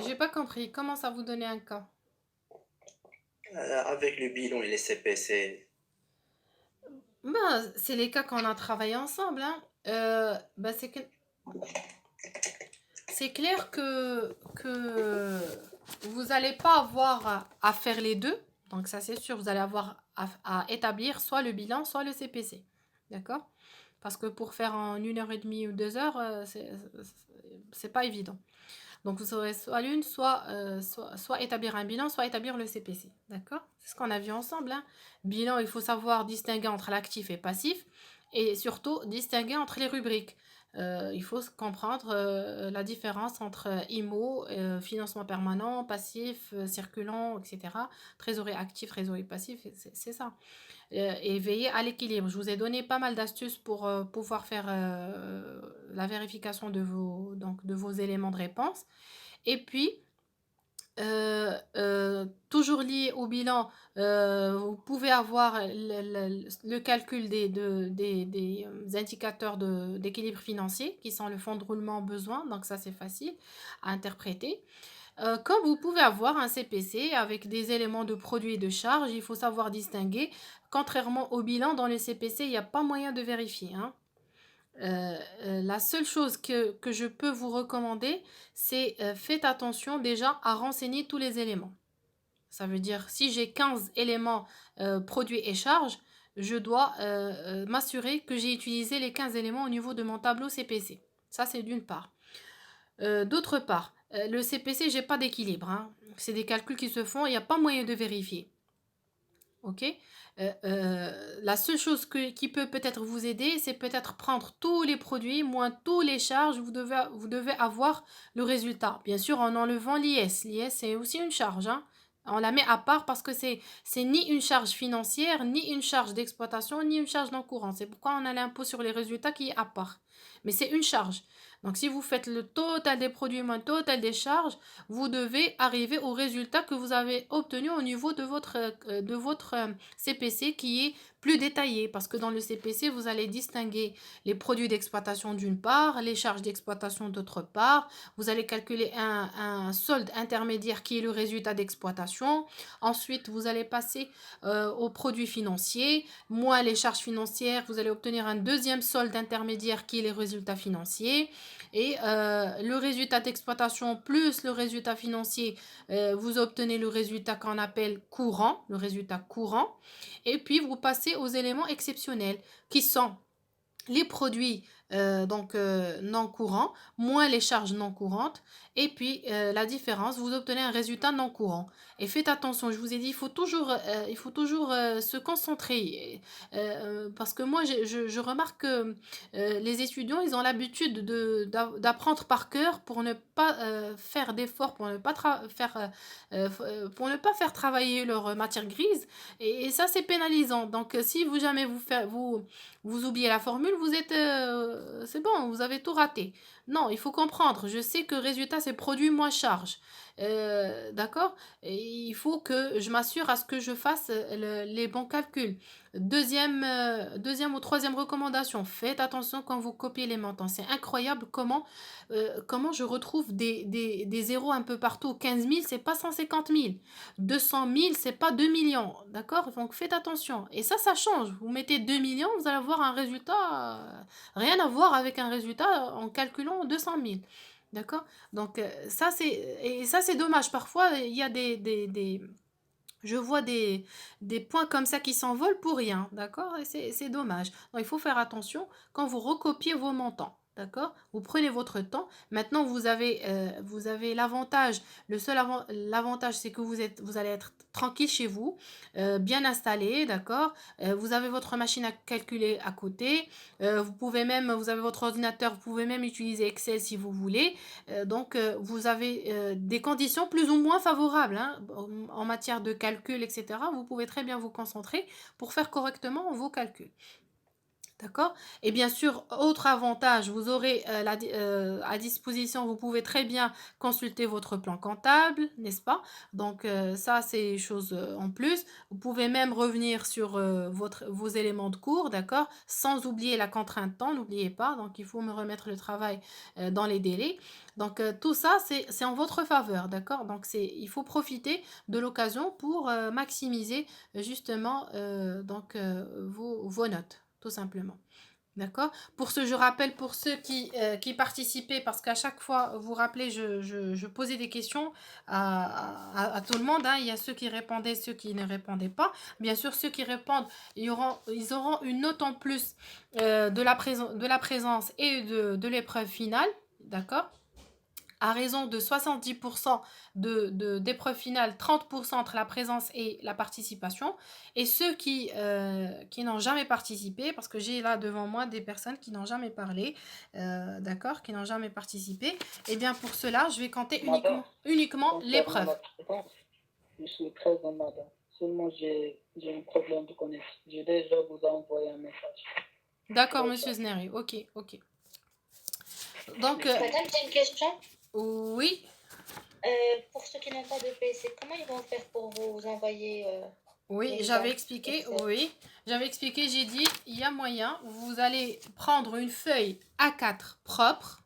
J'ai pas compris. Comment ça vous donner un cas? Avec le bilan et les CPC. Ben, c'est les cas qu'on a travaillé ensemble. Hein. Ben, c'est clair que vous n'allez pas avoir à faire les deux. Donc ça c'est sûr, vous allez avoir à établir soit le bilan, soit le CPC. D'accord? Parce que pour faire en 1h30 ou 2 heures, c'est pas évident. Donc vous aurez soit l'une, soit établir un bilan, soit établir le CPC. D'accord? C'est ce qu'on a vu ensemble. Hein. Bilan, il faut savoir distinguer entre l'actif et passif. Et surtout, distinguer entre les rubriques. Il faut comprendre la différence entre IMO, financement permanent, passif, circulant, etc. Trésorerie actif, trésorerie passif, c'est ça. Et veiller à l'équilibre. Je vous ai donné pas mal d'astuces pour pouvoir faire la vérification de vos éléments de réponse. Et puis, toujours lié au bilan, vous pouvez avoir le calcul des indicateurs d'équilibre financier qui sont le fonds de roulement besoin, donc ça c'est facile à interpréter. Comme vous pouvez avoir un CPC avec des éléments de produits et de charges, il faut savoir distinguer. Contrairement au bilan, dans le CPC, il n'y a pas moyen de vérifier. Hein. La seule chose que je peux vous recommander, c'est faites attention déjà à renseigner tous les éléments. Ça veut dire, si j'ai 15 éléments produits et charges, je dois m'assurer que j'ai utilisé les 15 éléments au niveau de mon tableau CPC. Ça, c'est d'une part. D'autre part, le CPC, j'ai pas d'équilibre. Hein. C'est des calculs qui se font, il n'y a pas moyen de vérifier. Ok? La seule chose qui peut peut-être vous aider, c'est peut-être prendre tous les produits, moins tous les charges, vous devez avoir le résultat. Bien sûr, en enlevant l'IS. L'IS, c'est aussi une charge. Hein. On la met à part parce que c'est ni une charge financière, ni une charge d'exploitation, ni une charge d'encourant. C'est pourquoi on a l'impôt sur les résultats qui est à part. Mais c'est une charge. Donc, si vous faites le total des produits moins le total des charges, vous devez arriver au résultat que vous avez obtenu au niveau de votre CPC qui est plus détaillé. Parce que dans le CPC, vous allez distinguer les produits d'exploitation d'une part, les charges d'exploitation d'autre part. Vous allez calculer un solde intermédiaire qui est le résultat d'exploitation. Ensuite, vous allez passer aux produits financiers, moins les charges financières. Vous allez obtenir un deuxième solde intermédiaire qui est les résultats financiers. Et le résultat d'exploitation plus le résultat financier, vous obtenez le résultat qu'on appelle courant, le résultat courant. Et puis, vous passez aux éléments exceptionnels qui sont les produits non courant, moins les charges non courantes, et puis la différence, vous obtenez un résultat non courant. Et faites attention, je vous ai dit, il faut toujours se concentrer, parce que moi, je remarque que les étudiants, ils ont l'habitude d'apprendre par cœur pour ne pas faire d'efforts, pour ne pas faire travailler leur matière grise, et ça, c'est pénalisant. Donc, si vous jamais vous oubliez la formule, c'est bon, vous avez tout raté. Non, il faut comprendre. Je sais que résultat, c'est produit moins charge. D'accord? Et il faut que je m'assure à ce que je fasse les bons calculs. Deuxième ou troisième recommandation, faites attention quand vous copiez les montants. C'est incroyable comment je retrouve des zéros un peu partout. 15 000, c'est pas 150 000. 200 000, c'est pas 2 millions. D'accord? Donc faites attention. Et ça change. Vous mettez 2 millions, vous allez avoir un résultat, rien à voir avec un résultat en calculant 200 000. D'accord? Donc ça, c'est dommage. Parfois, il y a je vois des points comme ça qui s'envolent pour rien, d'accord? Et c'est dommage. Donc, il faut faire attention quand vous recopiez vos montants, d'accord? Vous prenez votre temps. Maintenant, vous avez l'avantage. L'avantage, c'est que vous allez être tranquille chez vous, bien installé, d'accord? Vous avez votre machine à calculer à côté. Vous avez votre ordinateur, vous pouvez même utiliser Excel si vous voulez. Vous avez des conditions plus ou moins favorables, hein, en matière de calcul, etc. Vous pouvez très bien vous concentrer pour faire correctement vos calculs. D'accord? Et bien sûr, autre avantage, vous aurez à disposition, vous pouvez très bien consulter votre plan comptable, n'est-ce pas? Donc, ça, c'est chose en plus. Vous pouvez même revenir sur vos éléments de cours, d'accord? Sans oublier la contrainte temps, n'oubliez pas. Donc, il faut me remettre le travail dans les délais. Donc, tout ça, c'est en votre faveur, d'accord? Donc, il faut profiter de l'occasion pour maximiser justement vos notes, tout simplement. D'accord? Je rappelle pour ceux qui participaient, parce qu'à chaque fois, vous rappelez, je posais des questions à tout le monde, hein. Il y a ceux qui répondaient, ceux qui ne répondaient pas. Bien sûr, ceux qui répondent, ils auront une note en plus de la présence et de l'épreuve finale. D'accord? À raison de 70% d'épreuve finale, 30% entre la présence et la participation. Et ceux qui n'ont jamais participé, parce que j'ai là devant moi des personnes qui n'ont jamais parlé, d'accord, qui n'ont jamais participé, et bien pour cela, je vais compter Madame, uniquement concernant l'épreuve. la présence, je suis présent, madame. Seulement, j'ai un problème de connexion. J'ai déjà vous envoyé un message. D'accord, monsieur Zneri, ok, ok. Donc, Madame, j'ai une question. oui. Pour ceux qui n'ont pas de PC, comment ils vont faire pour vous envoyer Oui, les j'avais dates expliqué, Excel? oui. J'avais expliqué, j'ai dit, il y a moyen, vous allez prendre une feuille A4 propre,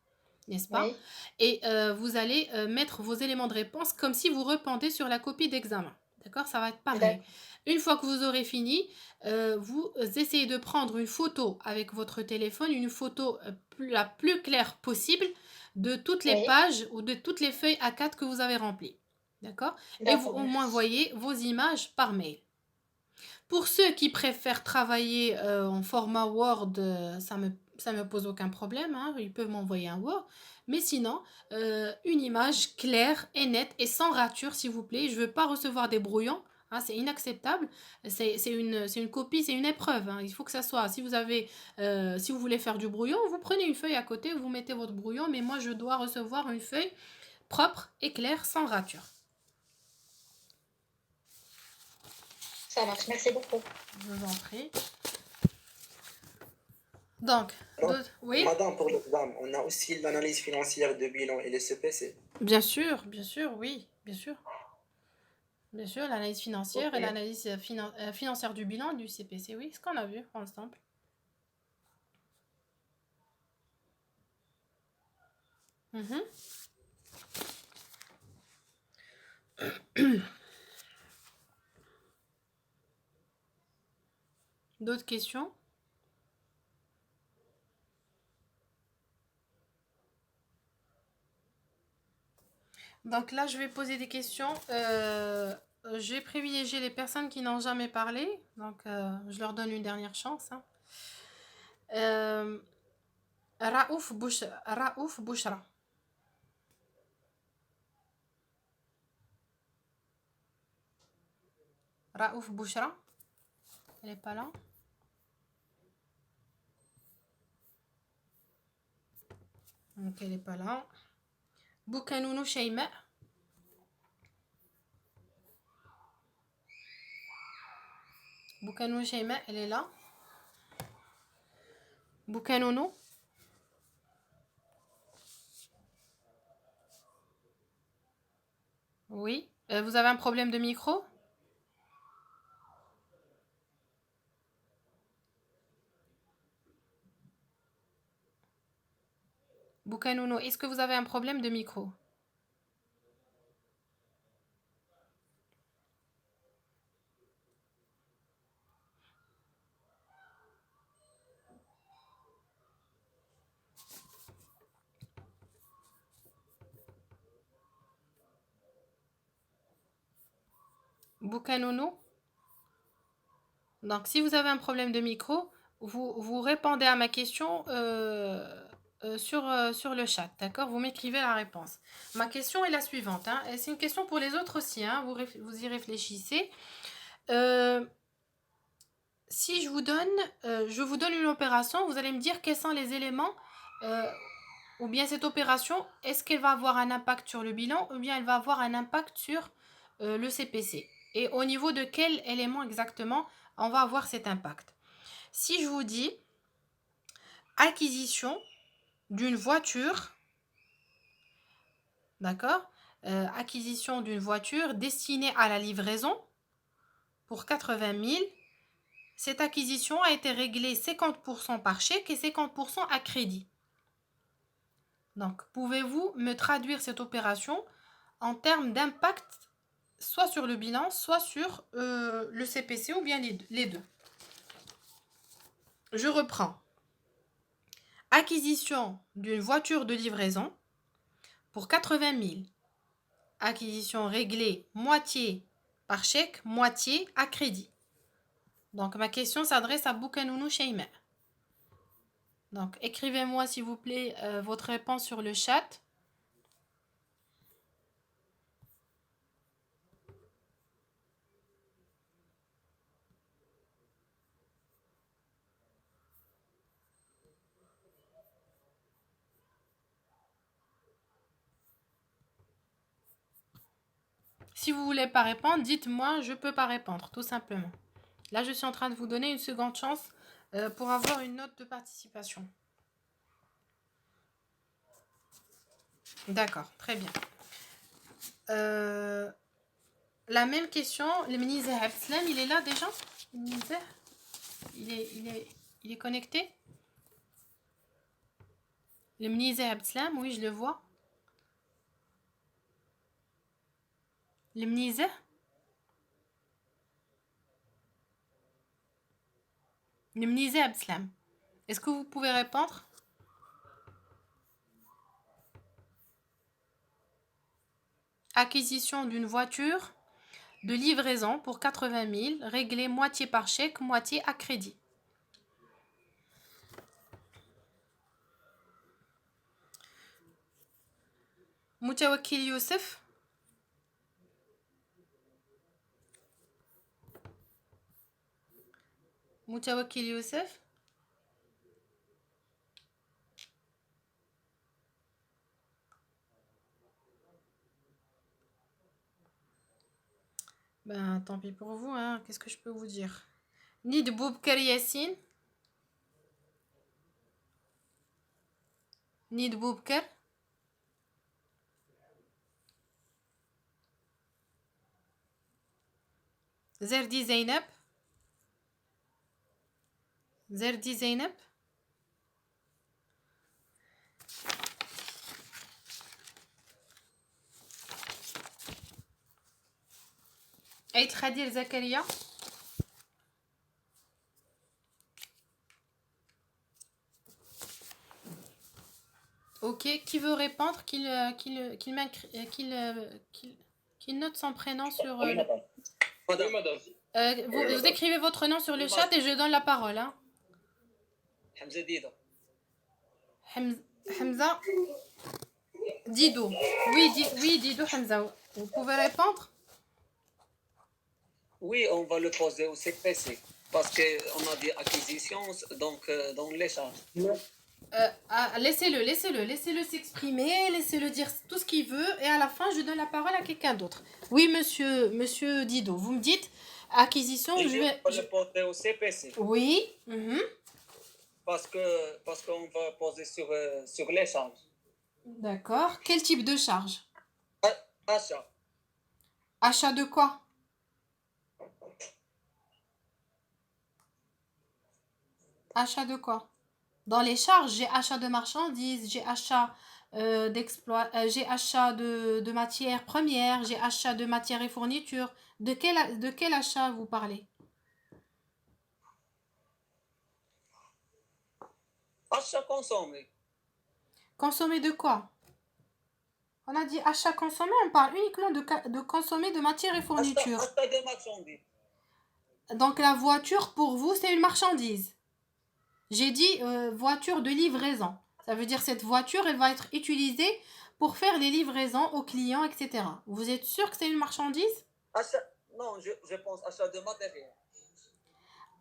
n'est-ce pas? Oui, Et vous allez mettre vos éléments de réponse comme si vous rependez sur la copie d'examen. D'accord? Ça va être pareil. d'accord. Une fois que vous aurez fini, vous essayez de prendre une photo avec votre téléphone, une photo la plus claire possible de toutes les Oui, pages ou de toutes les feuilles A4 que vous avez remplies. D'accord? Et vous d'accord, au moins merci. voyez vos images par mail. Pour ceux qui préfèrent travailler en format Word, ça me pose aucun problème, hein, ils peuvent m'envoyer un Word. Mais sinon, une image claire et nette et sans rature, s'il vous plaît. Je ne veux pas recevoir des brouillons. Hein, c'est inacceptable. C'est une copie, c'est une épreuve. Hein. Il faut que ça soit. Si vous voulez faire du brouillon, vous prenez une feuille à côté, vous mettez votre brouillon. Mais moi, je dois recevoir une feuille propre et claire, sans rature. Ça marche, merci beaucoup. Je vous en prie. Donc, oui, Madame, pour l'examen, on a aussi l'analyse financière de bilan et le CPC. bien sûr, oui, bien sûr. Bien sûr, l'analyse financière et Ok. l'analyse financière du bilan du CPC, oui, ce qu'on a vu ensemble. Mhm. D'autres questions? Donc là, je vais poser des questions. J'ai privilégié les personnes qui n'ont jamais parlé, donc je leur donne une dernière chance. Hein. Euh, Raouf Bouchra. Raouf Bouchra. Elle est pas là. Donc elle est pas là. Boukanounou Sheima. Boukanounou Sheima, elle est là. Boukanounou. Oui. Vous avez un problème de micro? Boukanounou, est-ce que vous avez un problème de micro? Boukanounou. Donc, si vous avez un problème de micro, vous répondez à ma question sur le chat, d'accord? Vous m'écrivez la réponse. Ma question est la suivante, hein, et c'est une question pour les autres aussi, hein, vous y réfléchissez. Si je vous donne une opération, vous allez me dire quels sont les éléments, ou bien cette opération, est-ce qu'elle va avoir un impact sur le bilan, ou bien elle va avoir un impact sur le CPC. Et au niveau de quel élément exactement on va avoir cet impact. Si je vous dis acquisition d'une voiture, d'accord, acquisition d'une voiture destinée à la livraison pour 80 000, cette acquisition a été réglée 50% par chèque et 50% à crédit. Donc, pouvez-vous me traduire cette opération en termes d'impact, soit sur le bilan, soit sur le CPC, ou bien les deux? Je reprends. Acquisition d'une voiture de livraison pour 80 000. Acquisition réglée moitié par chèque, moitié à crédit. Donc, ma question s'adresse à Boukanounou Sheima. Donc, écrivez-moi, s'il vous plaît, votre réponse sur le chat. Si vous ne voulez pas répondre, dites-moi, je ne peux pas répondre, tout simplement. Là, je suis en train de vous donner une seconde chance pour avoir une note de participation. D'accord, très bien. La même question, le ministre Abslam, il est là déjà? Il est connecté? Le ministre Abslam, oui, je le vois. Le ministre? Le ministre Abslam. Est-ce que vous pouvez répondre? Acquisition d'une voiture de livraison pour 80 000, réglée moitié par chèque, moitié à crédit. Moutawakil Youssef. Moutawakil Youssef. Ben, tant pis pour vous, hein. Qu'est-ce que je peux vous dire? Nid Boubkar Yassine. Nid Boubkar. Zerdi Zainab. Zerdi Zainab. Aït Khadir Zakaria. Ok, qui veut répondre qu'il note son prénom sur... Oui, madame. vous écrivez votre nom sur le chat et je donne la parole. Hein. Hamza Dida. Hamza, Hamza, Dido. Oui, oui, Dido, Hamza. Vous pouvez répondre? Oui, on va le poser au CPC parce qu'on a dit acquisition, donc dans les charges. Laissez-le s'exprimer, laissez-le dire tout ce qu'il veut, et à la fin, je donne la parole à quelqu'un d'autre. Oui, monsieur Dido, vous me dites acquisition, Et je on vais. va le poser au CPC Oui. Mhm. parce qu'on va poser sur les charges. D'accord. Quel type de charge? Achat. Achat de quoi? Achat de quoi? Dans les charges, j'ai achat de marchandises, j'ai achat j'ai achat de matières premières, j'ai achat de matières et fournitures. De quel achat vous parlez? Achat consommé. Consommer de quoi? On a dit achat consommé, on parle uniquement de consommer de matières et fournitures. Achat de marchandises. Donc la voiture, pour vous, c'est une marchandise. J'ai dit voiture de livraison. Ça veut dire cette voiture, elle va être utilisée pour faire les livraisons aux clients, etc. Vous êtes sûr que c'est une marchandise? Non, je pense achat de matériel.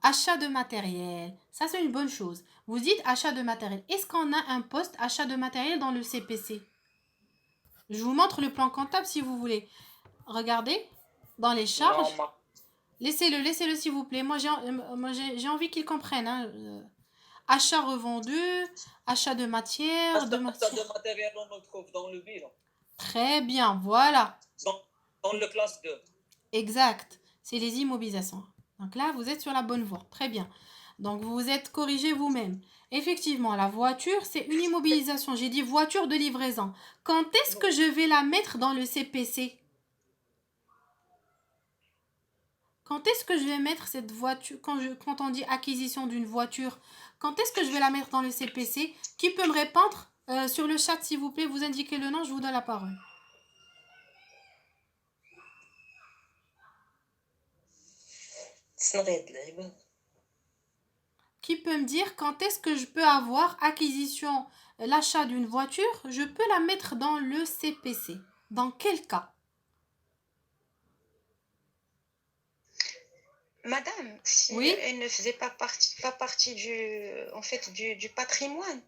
Achat de matériel. Ça, c'est une bonne chose. Vous dites achat de matériel. Est-ce qu'on a un poste achat de matériel dans le CPC? Je vous montre le plan comptable si vous voulez. Regardez, dans les charges. Non, Laissez-le s'il vous plaît. Moi, j'ai envie qu'ils comprennent. Hein. Achat revendu, achat de matière, achat de matériel, on le trouve dans le bilan. Très bien, voilà. Dans le classe 2. Exact. C'est les immobilisations. Donc là, vous êtes sur la bonne voie. Très bien. Donc vous vous êtes corrigé vous-même. Effectivement, la voiture, c'est une immobilisation. J'ai dit voiture de livraison. Quand est-ce que je vais la mettre dans le CPC? Quand est-ce que je vais mettre cette voiture, quand on dit acquisition d'une voiture, quand est-ce que je vais la mettre dans le CPC? Qui peut me répondre sur le chat, s'il vous plaît? Vous indiquez le nom, je vous donne la parole. Qui peut me dire quand est-ce que je peux avoir acquisition, l'achat d'une voiture, je peux la mettre dans le CPC? Dans quel cas? Madame, si Oui. elle ne faisait pas partie du patrimoine,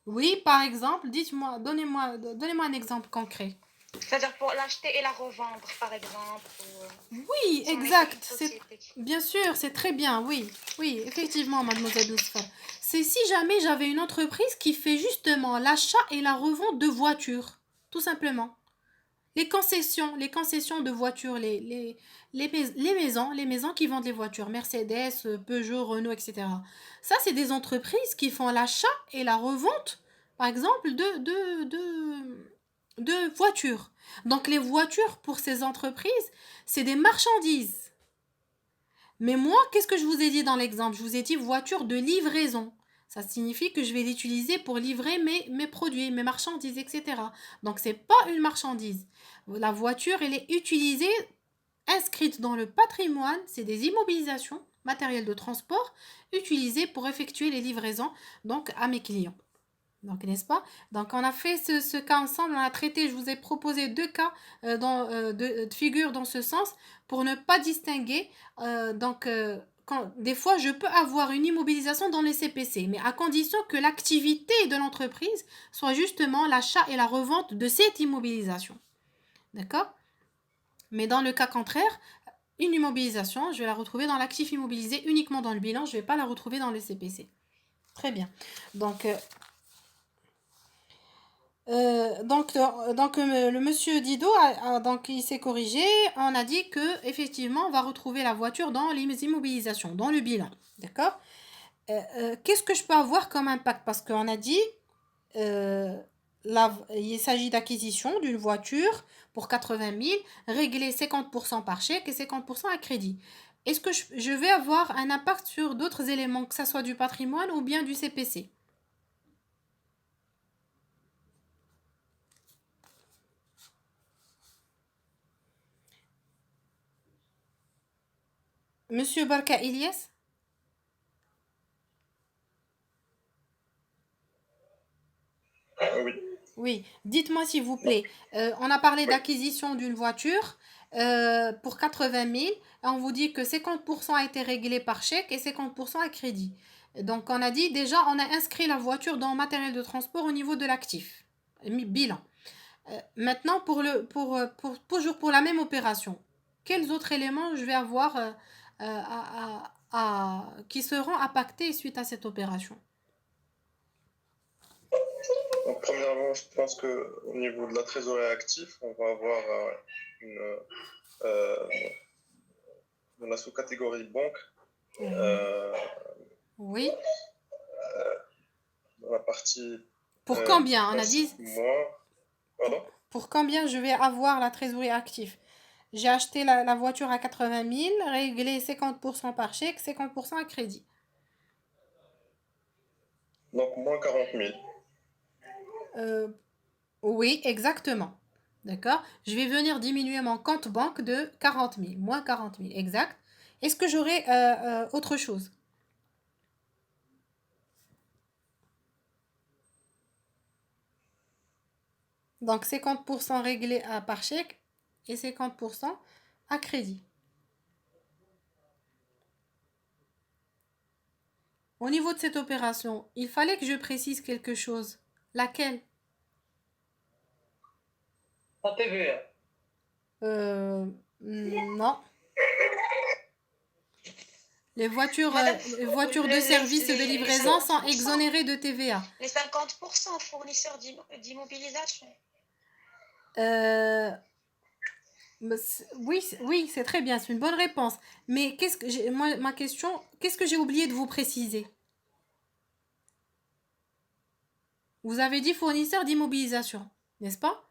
Oui, par exemple, dites-moi, donnez-moi un exemple concret. c'est-à-dire pour l'acheter et la revendre, par exemple. Oui, si on exact. était une société. Bien sûr, c'est très bien, oui. Oui, effectivement, mademoiselle Ousfa. C'est si jamais j'avais une entreprise qui fait justement l'achat et la revente de voitures, tout simplement. Les concessions de voitures, les maisons qui vendent les voitures, Mercedes, Peugeot, Renault, etc. Ça, c'est des entreprises qui font l'achat et la revente, par exemple, de voitures. Donc, les voitures, pour ces entreprises, c'est des marchandises. Mais moi, qu'est-ce que je vous ai dit dans l'exemple? Je vous ai dit voiture de livraison. Ça signifie que je vais l'utiliser pour livrer mes produits, mes marchandises, etc. Donc, c'est pas une marchandise. La voiture, elle est utilisée, inscrite dans le patrimoine, c'est des immobilisations, matériel de transport, utilisées pour effectuer les livraisons donc à mes clients. Donc, n'est-ce pas? Donc, on a fait ce cas ensemble, on a traité, je vous ai proposé deux cas de figure dans ce sens pour ne pas distinguer. Des fois, je peux avoir une immobilisation dans les CPC, mais à condition que l'activité de l'entreprise soit justement l'achat et la revente de cette immobilisation. D'accord? Mais dans le cas contraire, une immobilisation, je vais la retrouver dans l'actif immobilisé uniquement dans le bilan, je ne vais pas la retrouver dans le CPC. Très bien. Donc, le monsieur Dido donc il s'est corrigé. On a dit que effectivement on va retrouver la voiture dans les immobilisations, dans le bilan, d'accord. Qu'est-ce que je peux avoir comme impact? Parce qu'on a dit euh, il s'agit d'acquisition d'une voiture pour 80 000, réglé 50% par chèque et 50% à crédit. Est-ce que je vais avoir un impact sur d'autres éléments, que ça soit du patrimoine ou bien du CPC? Monsieur Barka Ilyes? Oui, dites-moi s'il vous plaît. On a parlé d'acquisition d'une voiture pour 80 000 et on vous dit que 50% a été réglé par chèque et 50% à crédit. Donc on a dit déjà, on a inscrit la voiture dans matériel de transport au niveau de l'actif. Bilan. Maintenant, toujours pour la même opération, quels autres éléments je vais avoir qui seront impactés suite à cette opération? Donc, premièrement, je pense qu'au niveau de la trésorerie active, on va avoir une, euh, dans la sous-catégorie banque, euh, Oui. dans la partie Pour combien? On a dit passif moins. Pardon? pour combien je vais avoir la trésorerie active? J'ai acheté la voiture à 80 000, réglé 50% par chèque, 50% à crédit. Donc, moins 40 000. Euh, oui, exactement. D'accord? Je vais venir diminuer mon compte banque de 40 000, moins 40 000, exact. Est-ce que j'aurai autre chose? Donc 50% réglé par chèque et 50% à crédit. Au niveau de cette opération, il fallait que je précise quelque chose. Laquelle? La TVA. Non. Madame, Les voitures de service et de livraison sont 50%, exonérées de TVA. les 50% fournisseurs d'immobilisation. Euh, oui, oui, c'est très bien, c'est une bonne réponse. Mais ma question, qu'est-ce que j'ai oublié de vous préciser? Vous avez dit fournisseur d'immobilisation, n'est-ce pas?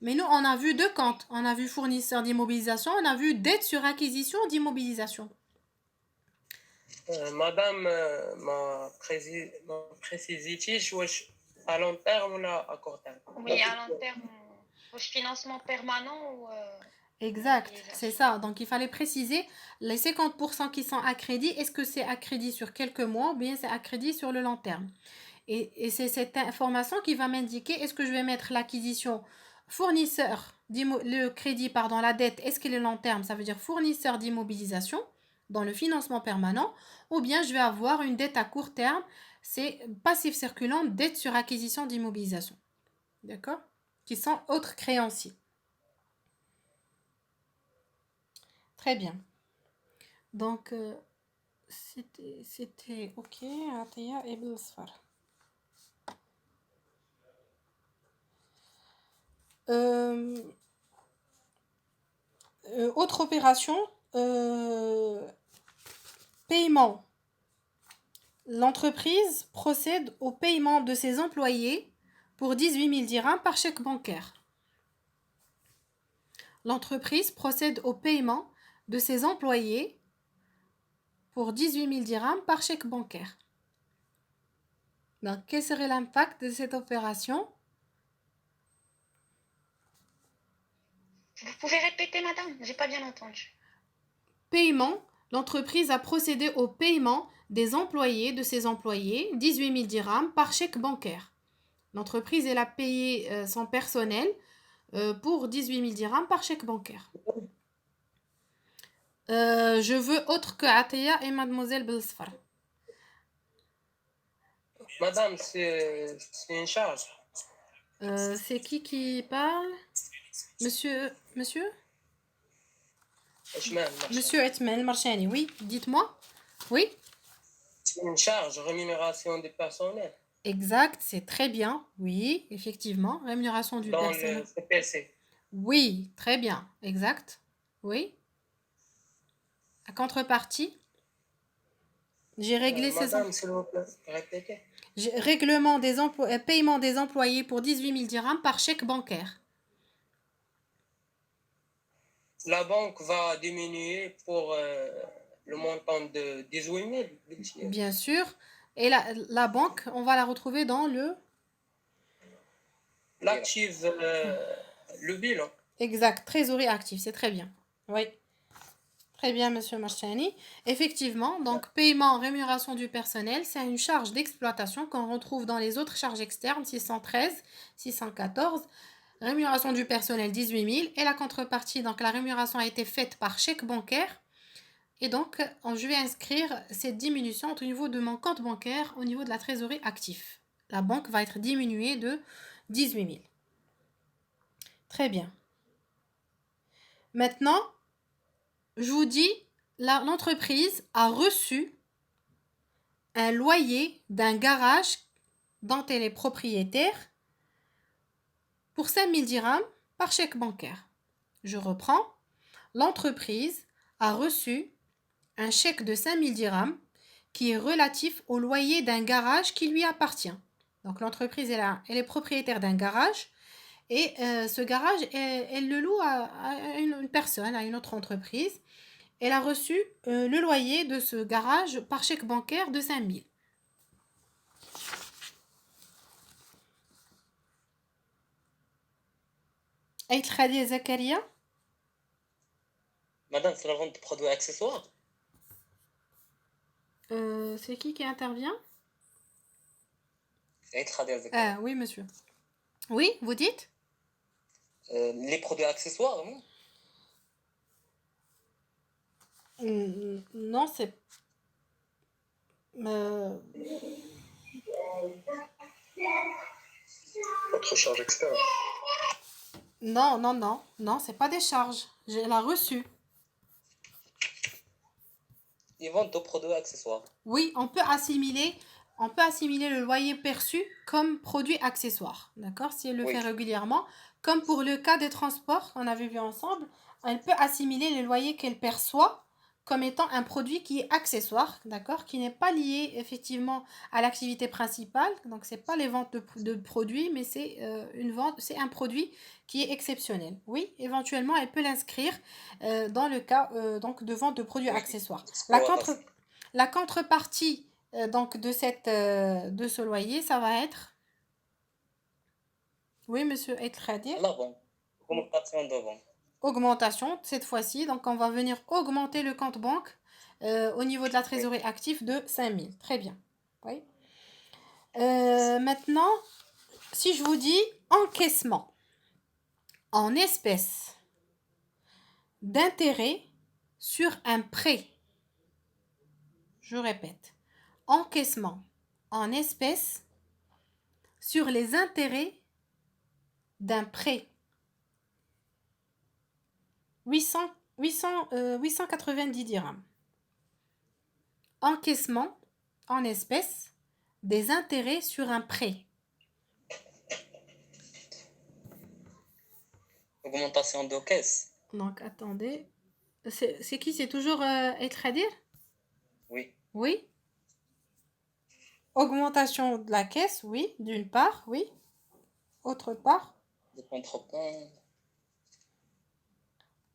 Mais nous, on a vu deux comptes. On a vu fournisseur d'immobilisation, on a vu dette sur acquisition d'immobilisation. مدام ما précisitيش واش à long terme ولا à court terme. Oui, à long terme, financement permanent ou Exact, immobilisation. c'est ça. Donc il fallait préciser les 50% qui sont à crédit, est-ce que c'est à crédit sur quelques mois ou bien c'est à crédit sur le long terme? Et c'est cette information qui va m'indiquer est-ce que je vais mettre l'acquisition fournisseur, le crédit, pardon, la dette, est-ce qu'elle est long terme? Ça veut dire fournisseur d'immobilisation dans le financement permanent, ou bien je vais avoir une dette à court terme, c'est passif circulant, dette sur acquisition d'immobilisation. D'accord? Qui sont autres créanciers. Très bien. Donc, c'était OK. Ataya et Belsfar. Autre opération, paiement. L'entreprise procède au paiement de ses employés pour 18 000 dirhams par chèque bancaire. L'entreprise procède au paiement de ses employés pour 18 000 dirhams par chèque bancaire. Donc, quel serait l'impact de cette opération? Vous pouvez répéter, madame? J'ai pas bien entendu. Paiement. L'entreprise a procédé au paiement des employés, de ses employés, 18 000 dirhams par chèque bancaire. L'entreprise, elle a payé son personnel pour 18 000 dirhams par chèque bancaire. Je veux autre que Ataya et Mademoiselle Belsfar. Madame, c'est une charge. C'est qui parle? Monsieur Monsieur Etmel Marchani, oui, dites-moi. Oui? C'est une charge, rémunération du personnel. Exact, c'est très bien. Oui, effectivement, rémunération du Dans personnel. le CPC. Oui, très bien, exact. Oui. À contrepartie, j'ai réglé Madame, s'il vous plaît, répétez. Règlement des paiement des employés pour 18 000 dirhams par chèque bancaire. La banque va diminuer pour le montant de 18 000. Bien sûr. Et la banque, on va la retrouver dans l'actif, le bilan. Exact, trésorerie active, c'est très bien. Oui. Très bien, monsieur Marchani. Effectivement, donc paiement, rémunération du personnel, c'est une charge d'exploitation qu'on retrouve dans les autres charges externes, 613, 614. Rémunération du personnel, 18 000. Et la contrepartie, donc la rémunération a été faite par chèque bancaire. Et donc, je vais inscrire cette diminution au niveau de mon compte bancaire, au niveau de la trésorerie active. La banque va être diminuée de 18 000. Très bien. Maintenant, je vous dis, l'entreprise a reçu un loyer d'un garage dont elle est propriétaire pour 5 000 dirhams par chèque bancaire. Je reprends. L'entreprise a reçu un chèque de 5 000 dirhams qui est relatif au loyer d'un garage qui lui appartient. Donc l'entreprise elle est propriétaire d'un garage et ce garage, elle le loue à une personne, à une autre entreprise. Elle a reçu le loyer de ce garage par chèque bancaire de 5 000. Aït Khadia Zakaria. Madame, c'est la vente de produits accessoires. C'est qui intervient? Aït Khadia Zakaria. Ah oui, monsieur. Oui, vous dites? Les produits accessoires, non? Non, c'est... Autre charge externe. Non, c'est pas des charges. Je l'ai reçu. Ils vendent de produits accessoires. Oui, on peut assimiler le loyer perçu comme produit accessoire. D'accord? Si elle le fait régulièrement, comme pour le cas des transports qu'on avait vu ensemble, elle peut assimiler le loyer qu'elle perçoit comme étant un produit qui est accessoire, d'accord? Qui n'est pas lié effectivement à l'activité principale. Donc, c'est pas les ventes de produits, mais c'est c'est un produit qui est exceptionnel. Oui, éventuellement, elle peut l'inscrire dans le cas donc de vente de produits accessoires. La contrepartie donc de ce loyer, ça va être... Oui, monsieur El Khadir. La vente. Augmentation de vente. Augmentation, cette fois-ci. Donc, on va venir augmenter le compte banque au niveau de la trésorerie active de 5 000. Très bien. Oui. Maintenant, si je vous dis encaissement en espèces d'intérêt sur un prêt. Je répète. Encaissement en espèces sur les intérêts d'un prêt. 890 dirhams. Encaissement en espèces des intérêts sur un prêt. Augmentation de caisse. Donc, attendez. C'est qui? C'est toujours El Khadir? Oui. Oui. Augmentation de la caisse, oui, d'une part, oui. Autre part. De contrepoint.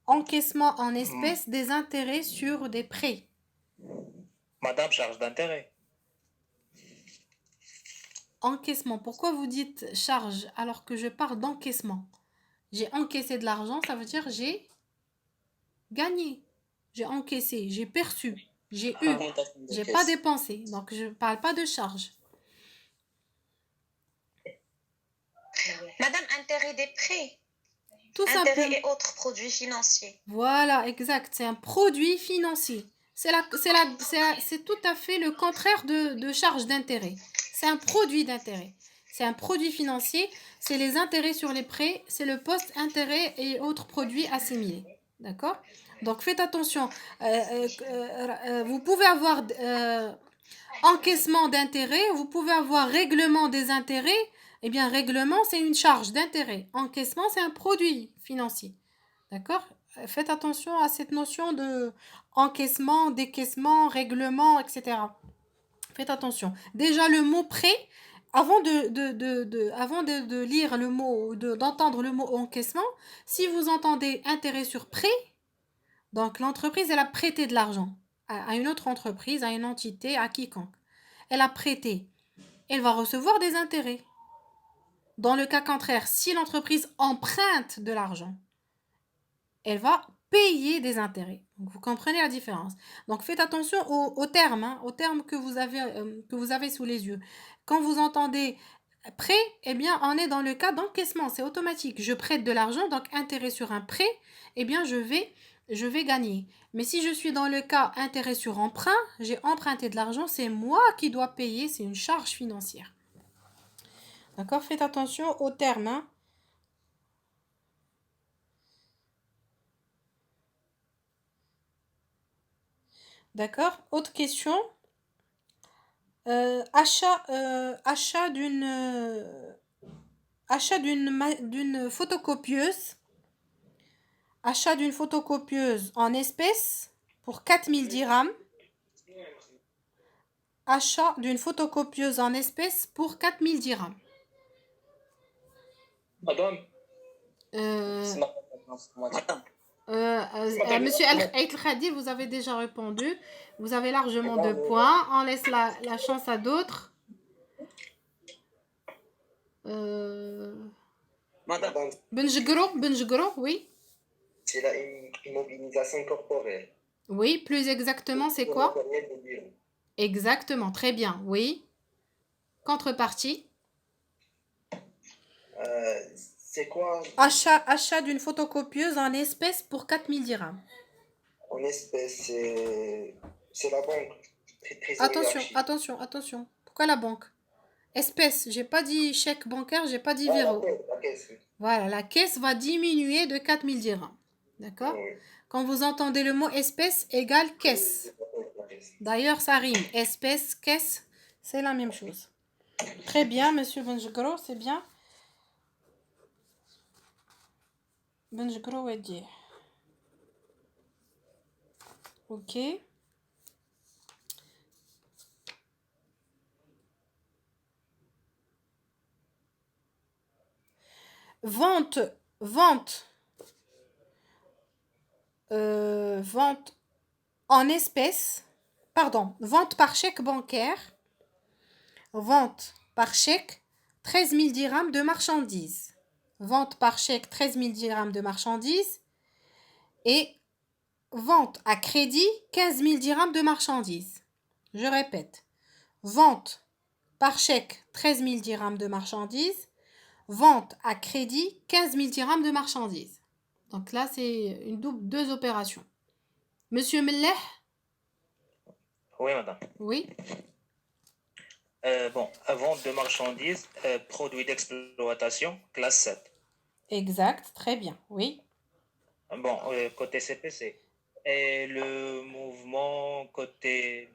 Encaissement en espèces des intérêts sur des prêts. Madame, charge d'intérêt. Encaissement. Pourquoi vous dites charge alors que je parle d'encaissement? J'ai encaissé de l'argent, ça veut dire j'ai gagné. J'ai encaissé, j'ai perçu, j'ai eu. J'ai pas dépensé. Donc je parle pas de charge. Madame, intérêt des prêts. Tout intérêt simplement. et autres produits financiers. Voilà, exact. C'est un produit financier. C'est tout à fait le contraire de charge d'intérêt. C'est un produit d'intérêt. C'est un produit financier. C'est les intérêts sur les prêts. C'est le post-intérêt et autres produits assimilés. D'accord? Donc faites attention. Vous pouvez avoir encaissement d'intérêt. Vous pouvez avoir règlement des intérêts. Eh bien, règlement, c'est une charge d'intérêt. Encaissement, c'est un produit financier. D'accord? Faites attention à cette notion de encaissement, décaissement, règlement, etc. Faites attention. Déjà, le mot prêt, avant de lire le mot, d'entendre le mot encaissement, si vous entendez intérêt sur prêt, donc l'entreprise, elle a prêté de l'argent à une autre entreprise, à une entité, à quiconque. Elle a prêté. Elle va recevoir des intérêts. Dans le cas contraire, si l'entreprise emprunte de l'argent, elle va payer des intérêts. Donc, vous comprenez la différence. Donc, faites attention aux termes, hein, aux termes que vous avez sous les yeux. Quand vous entendez prêt, eh bien, on est dans le cas d'encaissement. C'est automatique. Je prête de l'argent, donc intérêt sur un prêt, eh bien, je vais gagner. Mais si je suis dans le cas intérêt sur emprunt, j'ai emprunté de l'argent, c'est moi qui dois payer, c'est une charge financière. D'accord? Faites attention aux termes, hein. D'accord? Autre question. Achat d'une photocopieuse. Achat d'une photocopieuse en espèces pour 4000 dirhams. Achat d'une photocopieuse en espèces pour 4000 dirhams. Madame, C'est ma réponse. Madame, Monsieur El-Khadi, vous avez déjà répondu. Vous avez largement 2 points. On laisse la chance à d'autres. madame, Benjgro, oui. C'est la immobilisation corporelle. Oui, plus exactement, c'est quoi? Exactement, très bien, oui. Contrepartie. C'est quoi Achat d'une photocopieuse en espèces pour 4000 dirhams. en espèces? C'est la banque. Attention. Pourquoi la banque? Espèces, j'ai pas dit chèque bancaire, j'ai pas dit virement. La caisse, oui. Voilà, la caisse va diminuer de 4000 dirhams. D'accord? Oui. Quand vous entendez le mot espèce égale caisse. D'ailleurs, ça rime. Espèce, caisse, c'est la même chose. Très bien, monsieur Benjgro, c'est bien. Benjgro est dit. Ok. Vente en espèces, vente par chèque bancaire, vente par chèque, 13 000 dirhams de marchandises. Vente par chèque, 13 000 dirhams de marchandises. Et vente à crédit, 15 000 dirhams de marchandises. Je répète. Vente par chèque, 13 000 dirhams de marchandises. Vente à crédit, 15 000 dirhams de marchandises. Donc là, c'est deux opérations. Monsieur Mellah? Oui, madame. Oui. Vente de marchandises, produits d'exploitation, classe 7. Exact, très bien, oui. Côté CPC. Et le mouvement côté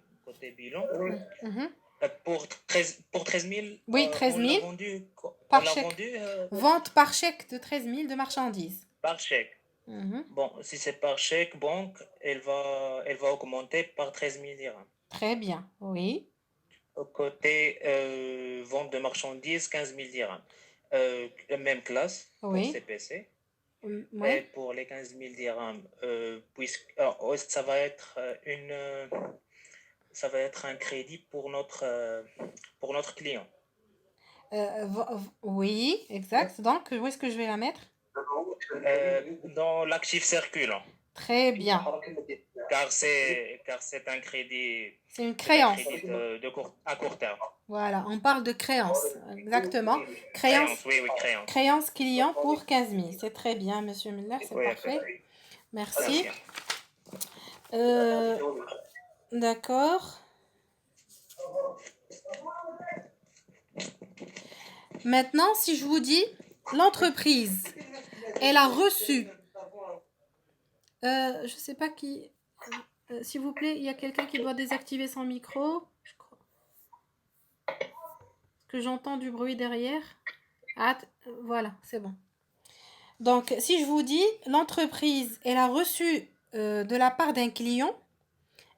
bilan, pour 13 000, oui, 13 000 on l'a vendu, par chèque. Vente par chèque de 13 000 de marchandises. Par chèque. Si c'est par chèque, banque, elle va augmenter par 13 000 dirhams. Très bien, oui. Côté vente de marchandises, 15 000 dirhams. Même classe pour CPC. Ouais. Et pour les 15 000 dirhams, ça va être un crédit pour notre client. Oui, exact. Donc, où est-ce que je vais la mettre? Dans l'actif circulant. Très bien. Car c'est un crédit. C'est une créance. À court terme. Voilà, on parle de créance. Exactement. Créance client pour 15 000. C'est très bien, monsieur Miller, c'est parfait. Merci. D'accord. Maintenant, si je vous dis, l'entreprise, elle a reçu. Je ne sais pas qui. S'il vous plaît, il y a quelqu'un qui doit désactiver son micro. Je crois. Est-ce que j'entends du bruit derrière? Voilà, c'est bon. Donc, si je vous dis, l'entreprise, elle a reçu de la part d'un client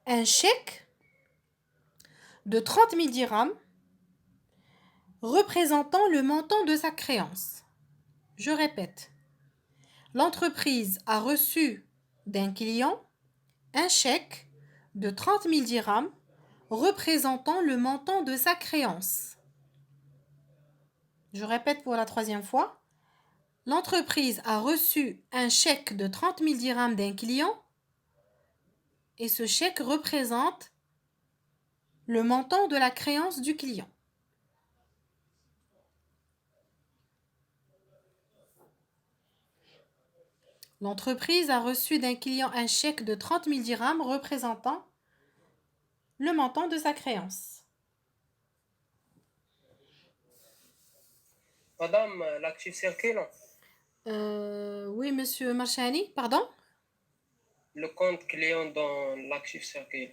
un chèque de 30 000 dirhams représentant le montant de sa créance. Je répète. L'entreprise a reçu d'un client un chèque de 30 000 dirhams représentant le montant de sa créance. Je répète pour la 3e fois. L'entreprise a reçu un chèque de 30 000 dirhams d'un client et ce chèque représente le montant de la créance du client. L'entreprise a reçu d'un client un chèque de 30 000 dirhams représentant le montant de sa créance. Madame, l'actif circulant, Oui, monsieur Marchani, pardon? le compte client dans l'actif circulant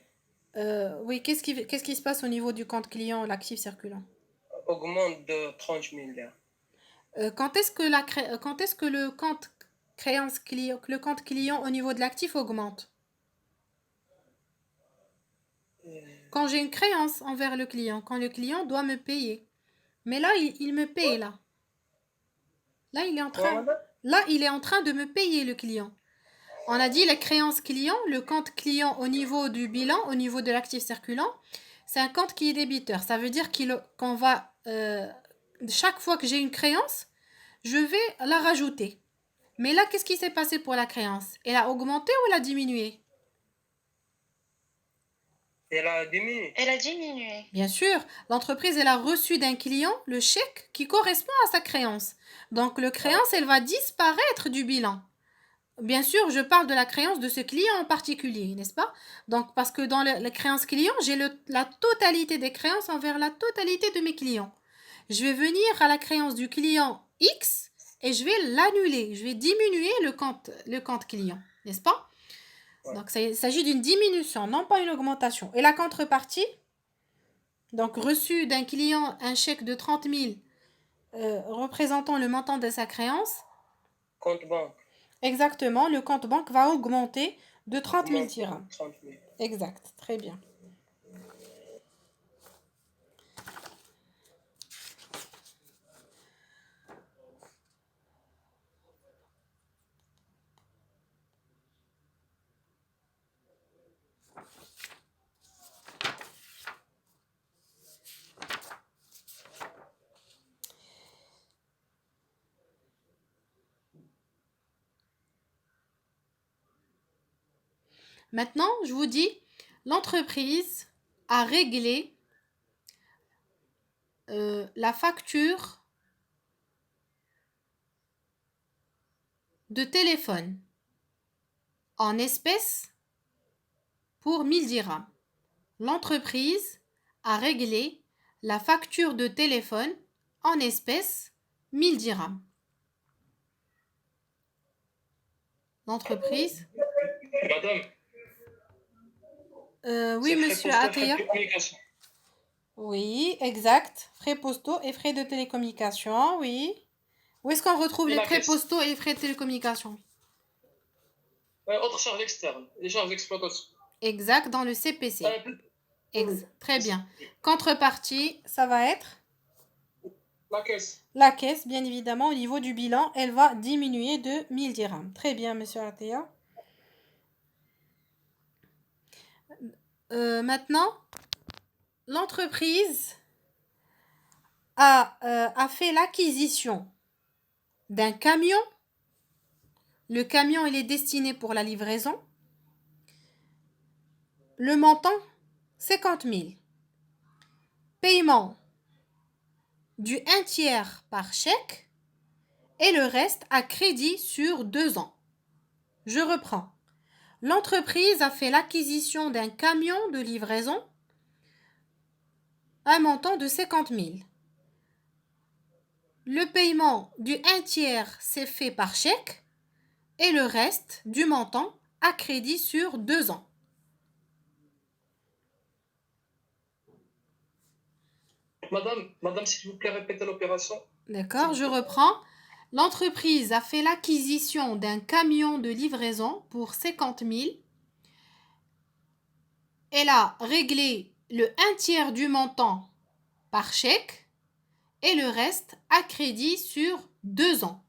Oui, qu'est-ce qui se passe au niveau du compte client, l'actif circulant? augmente de 30 000 dirhams. Quand est-ce que le compte créance client, le compte client au niveau de l'actif augmente? Quand j'ai une créance envers le client, quand le client doit me payer. Mais là, il me paye là. Là, il est en train, là, il est en train de me payer le client. On a dit la créance client, le compte client au niveau du bilan, au niveau de l'actif circulant, c'est un compte qui est débiteur. Ça veut dire qu'on va, chaque fois que j'ai une créance, je vais la rajouter. Mais là, qu'est-ce qui s'est passé pour la créance? Elle a augmenté ou elle a diminué? Elle a diminué. Elle a diminué. Bien sûr, l'entreprise, elle a reçu d'un client le chèque qui correspond à sa créance. Donc, le créance, elle va disparaître du bilan. Bien sûr, je parle de la créance de ce client en particulier, n'est-ce pas? Donc, parce que dans la créance client, j'ai la totalité des créances envers la totalité de mes clients. Je vais venir à la créance du client X et je vais l'annuler. Je vais diminuer le compte client, n'est-ce pas? Donc, il s'agit d'une diminution, non pas une augmentation. Et la contrepartie, donc reçu d'un client un chèque de 30 000 représentant le montant de sa créance. Compte banque. Exactement, le compte banque va augmenter de 30 000 dirhams. 30 000. Exact, très bien. Maintenant, je vous dis, l'entreprise a réglé la facture de téléphone en espèces pour 1000 dirhams. L'entreprise a réglé la facture de téléphone en espèces 1000 dirhams. L'entreprise. Madame. Oui, monsieur Ataya. Oui, exact. Frais postaux et frais de télécommunication, oui. Où est-ce qu'on retrouve les frais postaux et les frais de télécommunication? Autres charges externes, les charges d'exploitation. Exact, dans le CPC. Très bien. Contrepartie, ça va être? La caisse. La caisse, bien évidemment, au niveau du bilan, elle va diminuer de 1000 dirhams. Très bien, monsieur Ataya. Maintenant, l'entreprise a fait l'acquisition d'un camion. Le camion, il est destiné pour la livraison. Le montant, 50 000. Paiement du 1/3 par chèque et le reste à crédit sur 2 ans. Je reprends. L'entreprise a fait l'acquisition d'un camion de livraison à un montant de 50 000. Le paiement du 1/3 s'est fait par chèque et le reste du montant à crédit sur 2 ans. Madame, s'il vous plaît, répétez l'opération. D'accord, je reprends. L'entreprise a fait l'acquisition d'un camion de livraison pour 50 000. Elle a réglé le 1/3 du montant par chèque et le reste à crédit sur 2 ans,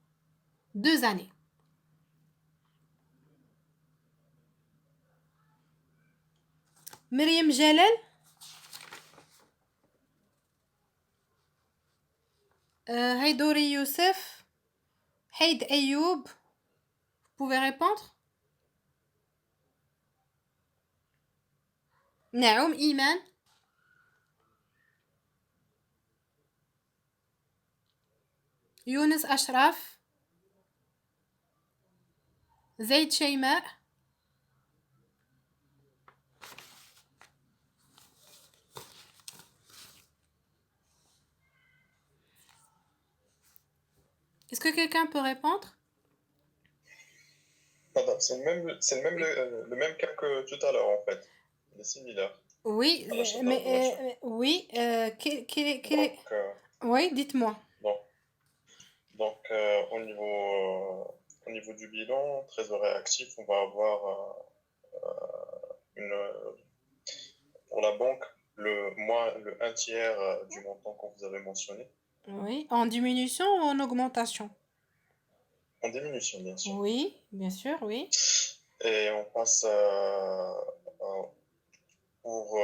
2 années. Myriam Jalal. Haïdouri Youssef. Haid Ayoub, vous pouvez répondre? Naoum Iman. Younes Ashraf. Zaid Sheyma. Est-ce que quelqu'un peut répondre? Madame, c'est le même cas que tout à l'heure, en fait. Il est similaire. Oui, À l'achat de la mais voiture. oui, quel est... Donc, Oui, dites-moi. donc au niveau du bilan, trésorerie actif, on va avoir pour la banque le 1/3 du montant qu'on vous avait mentionné. Oui, en diminution ou en augmentation? En diminution, bien sûr. Oui, bien sûr, oui. Et on passe pour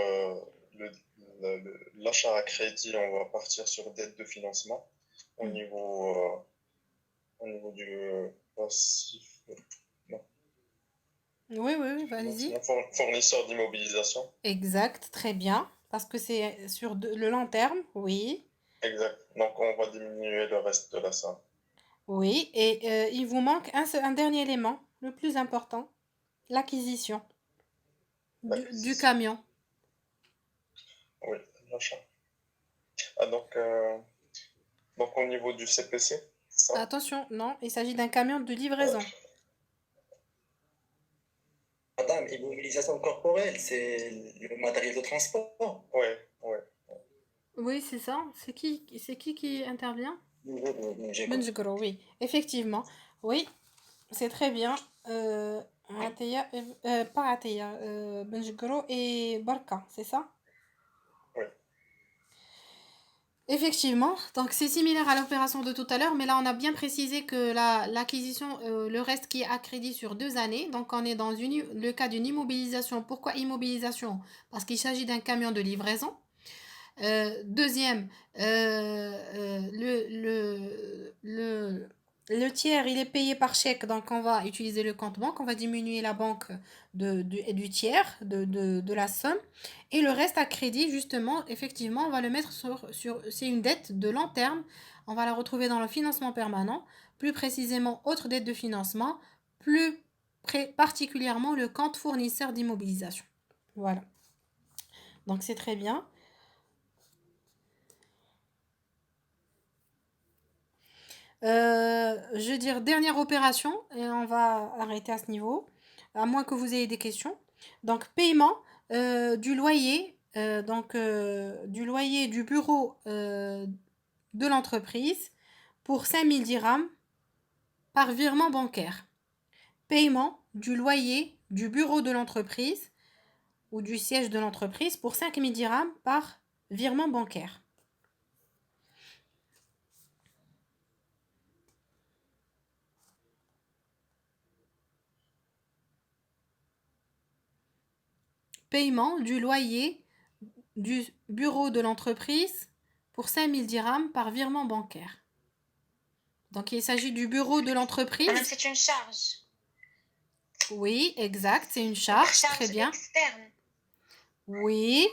l'achat à crédit, on va partir sur dette de financement au niveau du passif. Non. Oui, allez-y. Fournisseur d'immobilisation. Exact, très bien. Parce que c'est sur le long terme, oui. Exact. Donc, on va diminuer le reste de la somme. Oui, et il vous manque un dernier élément, le plus important, l'acquisition du camion. Oui, l'achat. Ah, donc au niveau du CPC, ça? Attention, non, il s'agit d'un camion de livraison. Madame, immobilisation corporelle, c'est le matériel de transport. Oui. Oui, c'est ça. C'est qui intervient? J'ai Benjigro, oui. Effectivement. Oui, c'est très bien. Ateya, pas Ateya, Benjigro et Barka, c'est ça? Oui. Effectivement, donc c'est similaire à l'opération de tout à l'heure, mais là on a bien précisé que l'acquisition, le reste qui est à crédit sur 2 années, donc on est dans le cas d'une immobilisation. Pourquoi immobilisation? Parce qu'il s'agit d'un camion de livraison. Deuxième, le tiers, il est payé par chèque, donc on va utiliser le compte banque, on va diminuer la banque du tiers de la somme, et le reste à crédit, justement, effectivement, on va le mettre c'est une dette de long terme, on va la retrouver dans le financement permanent, plus précisément autre dette de financement, plus particulièrement le compte fournisseur d'immobilisation. Voilà. Donc c'est très bien. Je veux dire, dernière opération, et on va arrêter à ce niveau, à moins que vous ayez des questions. Donc, paiement du loyer, du loyer du bureau de l'entreprise pour 5000 dirhams par virement bancaire. Paiement du loyer du bureau de l'entreprise ou du siège de l'entreprise pour 5000 dirhams par virement bancaire. Paiement du loyer du bureau de l'entreprise pour 5000 dirhams par virement bancaire. Donc, il s'agit du bureau de l'entreprise. Madame, c'est une charge. Oui, exact, c'est une charge. Très bien. Externe. Oui.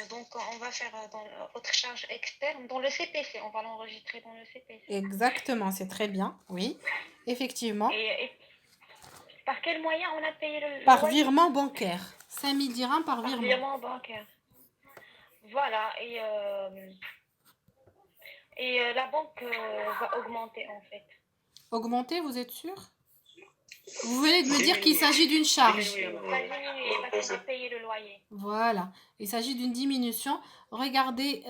Donc, on va faire dans autre charge externe, dans le CPC. On va l'enregistrer dans le CPC. Exactement, c'est très bien. Oui, effectivement. Et par quel moyen on a payé le Par loyer? virement bancaire. 5000 dirhams par virement. Virement bancaire. Voilà. Et la banque va augmenter, en fait. Augmenter, vous êtes sûr? Vous venez de me dire qu'il s'agit d'une charge. Va diminuer parce qu'on va payer le loyer. Voilà, il s'agit d'une diminution. Regardez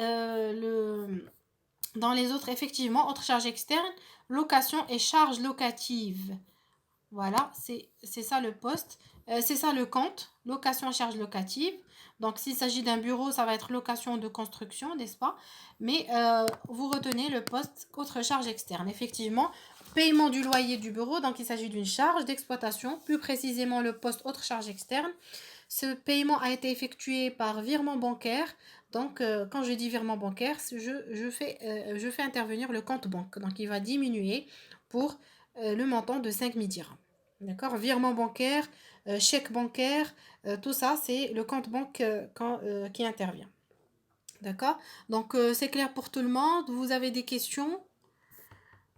dans les autres, effectivement, autre charge externe, location et charge locative. Voilà, c'est ça le poste. C'est ça le compte, location et charge locative. Donc, s'il s'agit d'un bureau, ça va être location de construction, n'est-ce pas? Mais vous retenez le poste autre charge externe. Effectivement, paiement du loyer du bureau, donc il s'agit d'une charge d'exploitation, plus précisément le poste autre charge externe. ce paiement a été effectué par virement bancaire. Donc, quand je dis virement bancaire, je fais intervenir le compte banque. Donc, il va diminuer pour le montant de 5 000 dirhams. D'accord? Virement bancaire, chèque bancaire, tout ça, c'est le compte banque qui intervient. D'accord? Donc, c'est clair pour tout le monde. Vous avez des questions?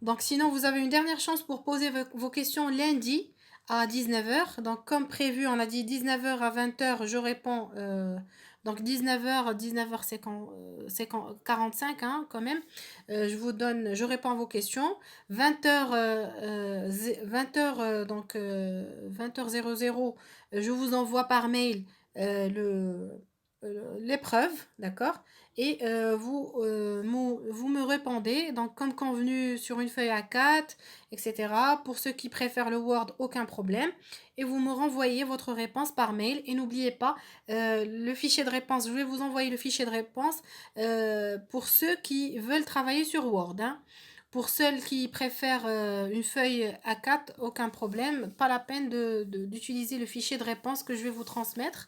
Donc, sinon, vous avez une dernière chance pour poser vos questions lundi à 19h. Donc, comme prévu, on a dit 19h à 20h, je réponds. Donc, 19h, 19h, c'est 45, hein, quand même. Je réponds à vos questions. 20h, 20h, donc 20h00, je vous envoie par mail l'épreuve, d'accord? Et vous me répondez, donc comme convenu sur une feuille A4, etc. Pour ceux qui préfèrent le Word, aucun problème. Et vous me renvoyez votre réponse par mail. Et n'oubliez pas, le fichier de réponse, je vais vous envoyer le fichier de réponse pour ceux qui veulent travailler sur Word, hein. Pour ceux qui préfèrent une feuille A4, aucun problème. Pas la peine d'utiliser le fichier de réponse que je vais vous transmettre.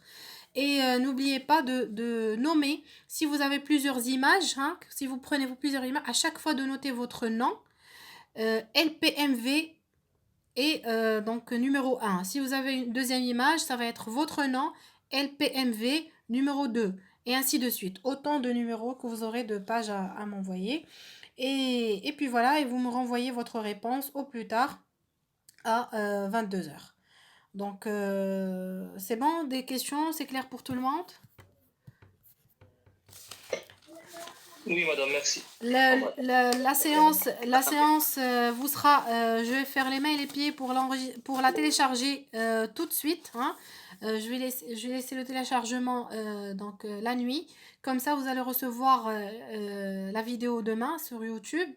Et n'oubliez pas de nommer, si vous avez plusieurs images, hein, si vous prenez plusieurs images, à chaque fois de noter votre nom, LPMV et donc numéro 1. Si vous avez une deuxième image, ça va être votre nom, LPMV numéro 2, et ainsi de suite. Autant de numéros que vous aurez de pages à m'envoyer. Et puis voilà, et vous me renvoyez votre réponse au plus tard à 22h. Donc, c'est bon, des questions, c'est clair pour tout le monde? Oui, madame, merci. La séance vous sera, je vais faire les mains et les pieds pour la télécharger tout de suite, hein. Je vais laisser le téléchargement donc la nuit. Comme ça, vous allez recevoir la vidéo demain sur YouTube.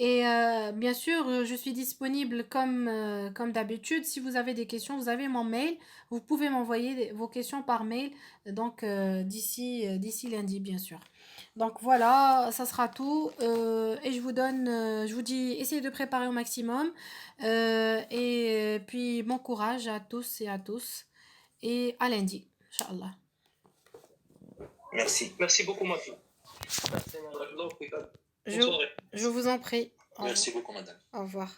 Et bien sûr, je suis disponible comme d'habitude. Si vous avez des questions, vous avez mon mail. Vous pouvez m'envoyer vos questions par mail. Donc, d'ici lundi, bien sûr. Donc, voilà, ça sera tout. Et je vous dis, essayez de préparer au maximum. Et puis, bon courage à tous et à tous. Et à lundi, Inch'Allah. Merci. Merci beaucoup, ma fille. Je vous en prie. Merci beaucoup, madame. Au revoir.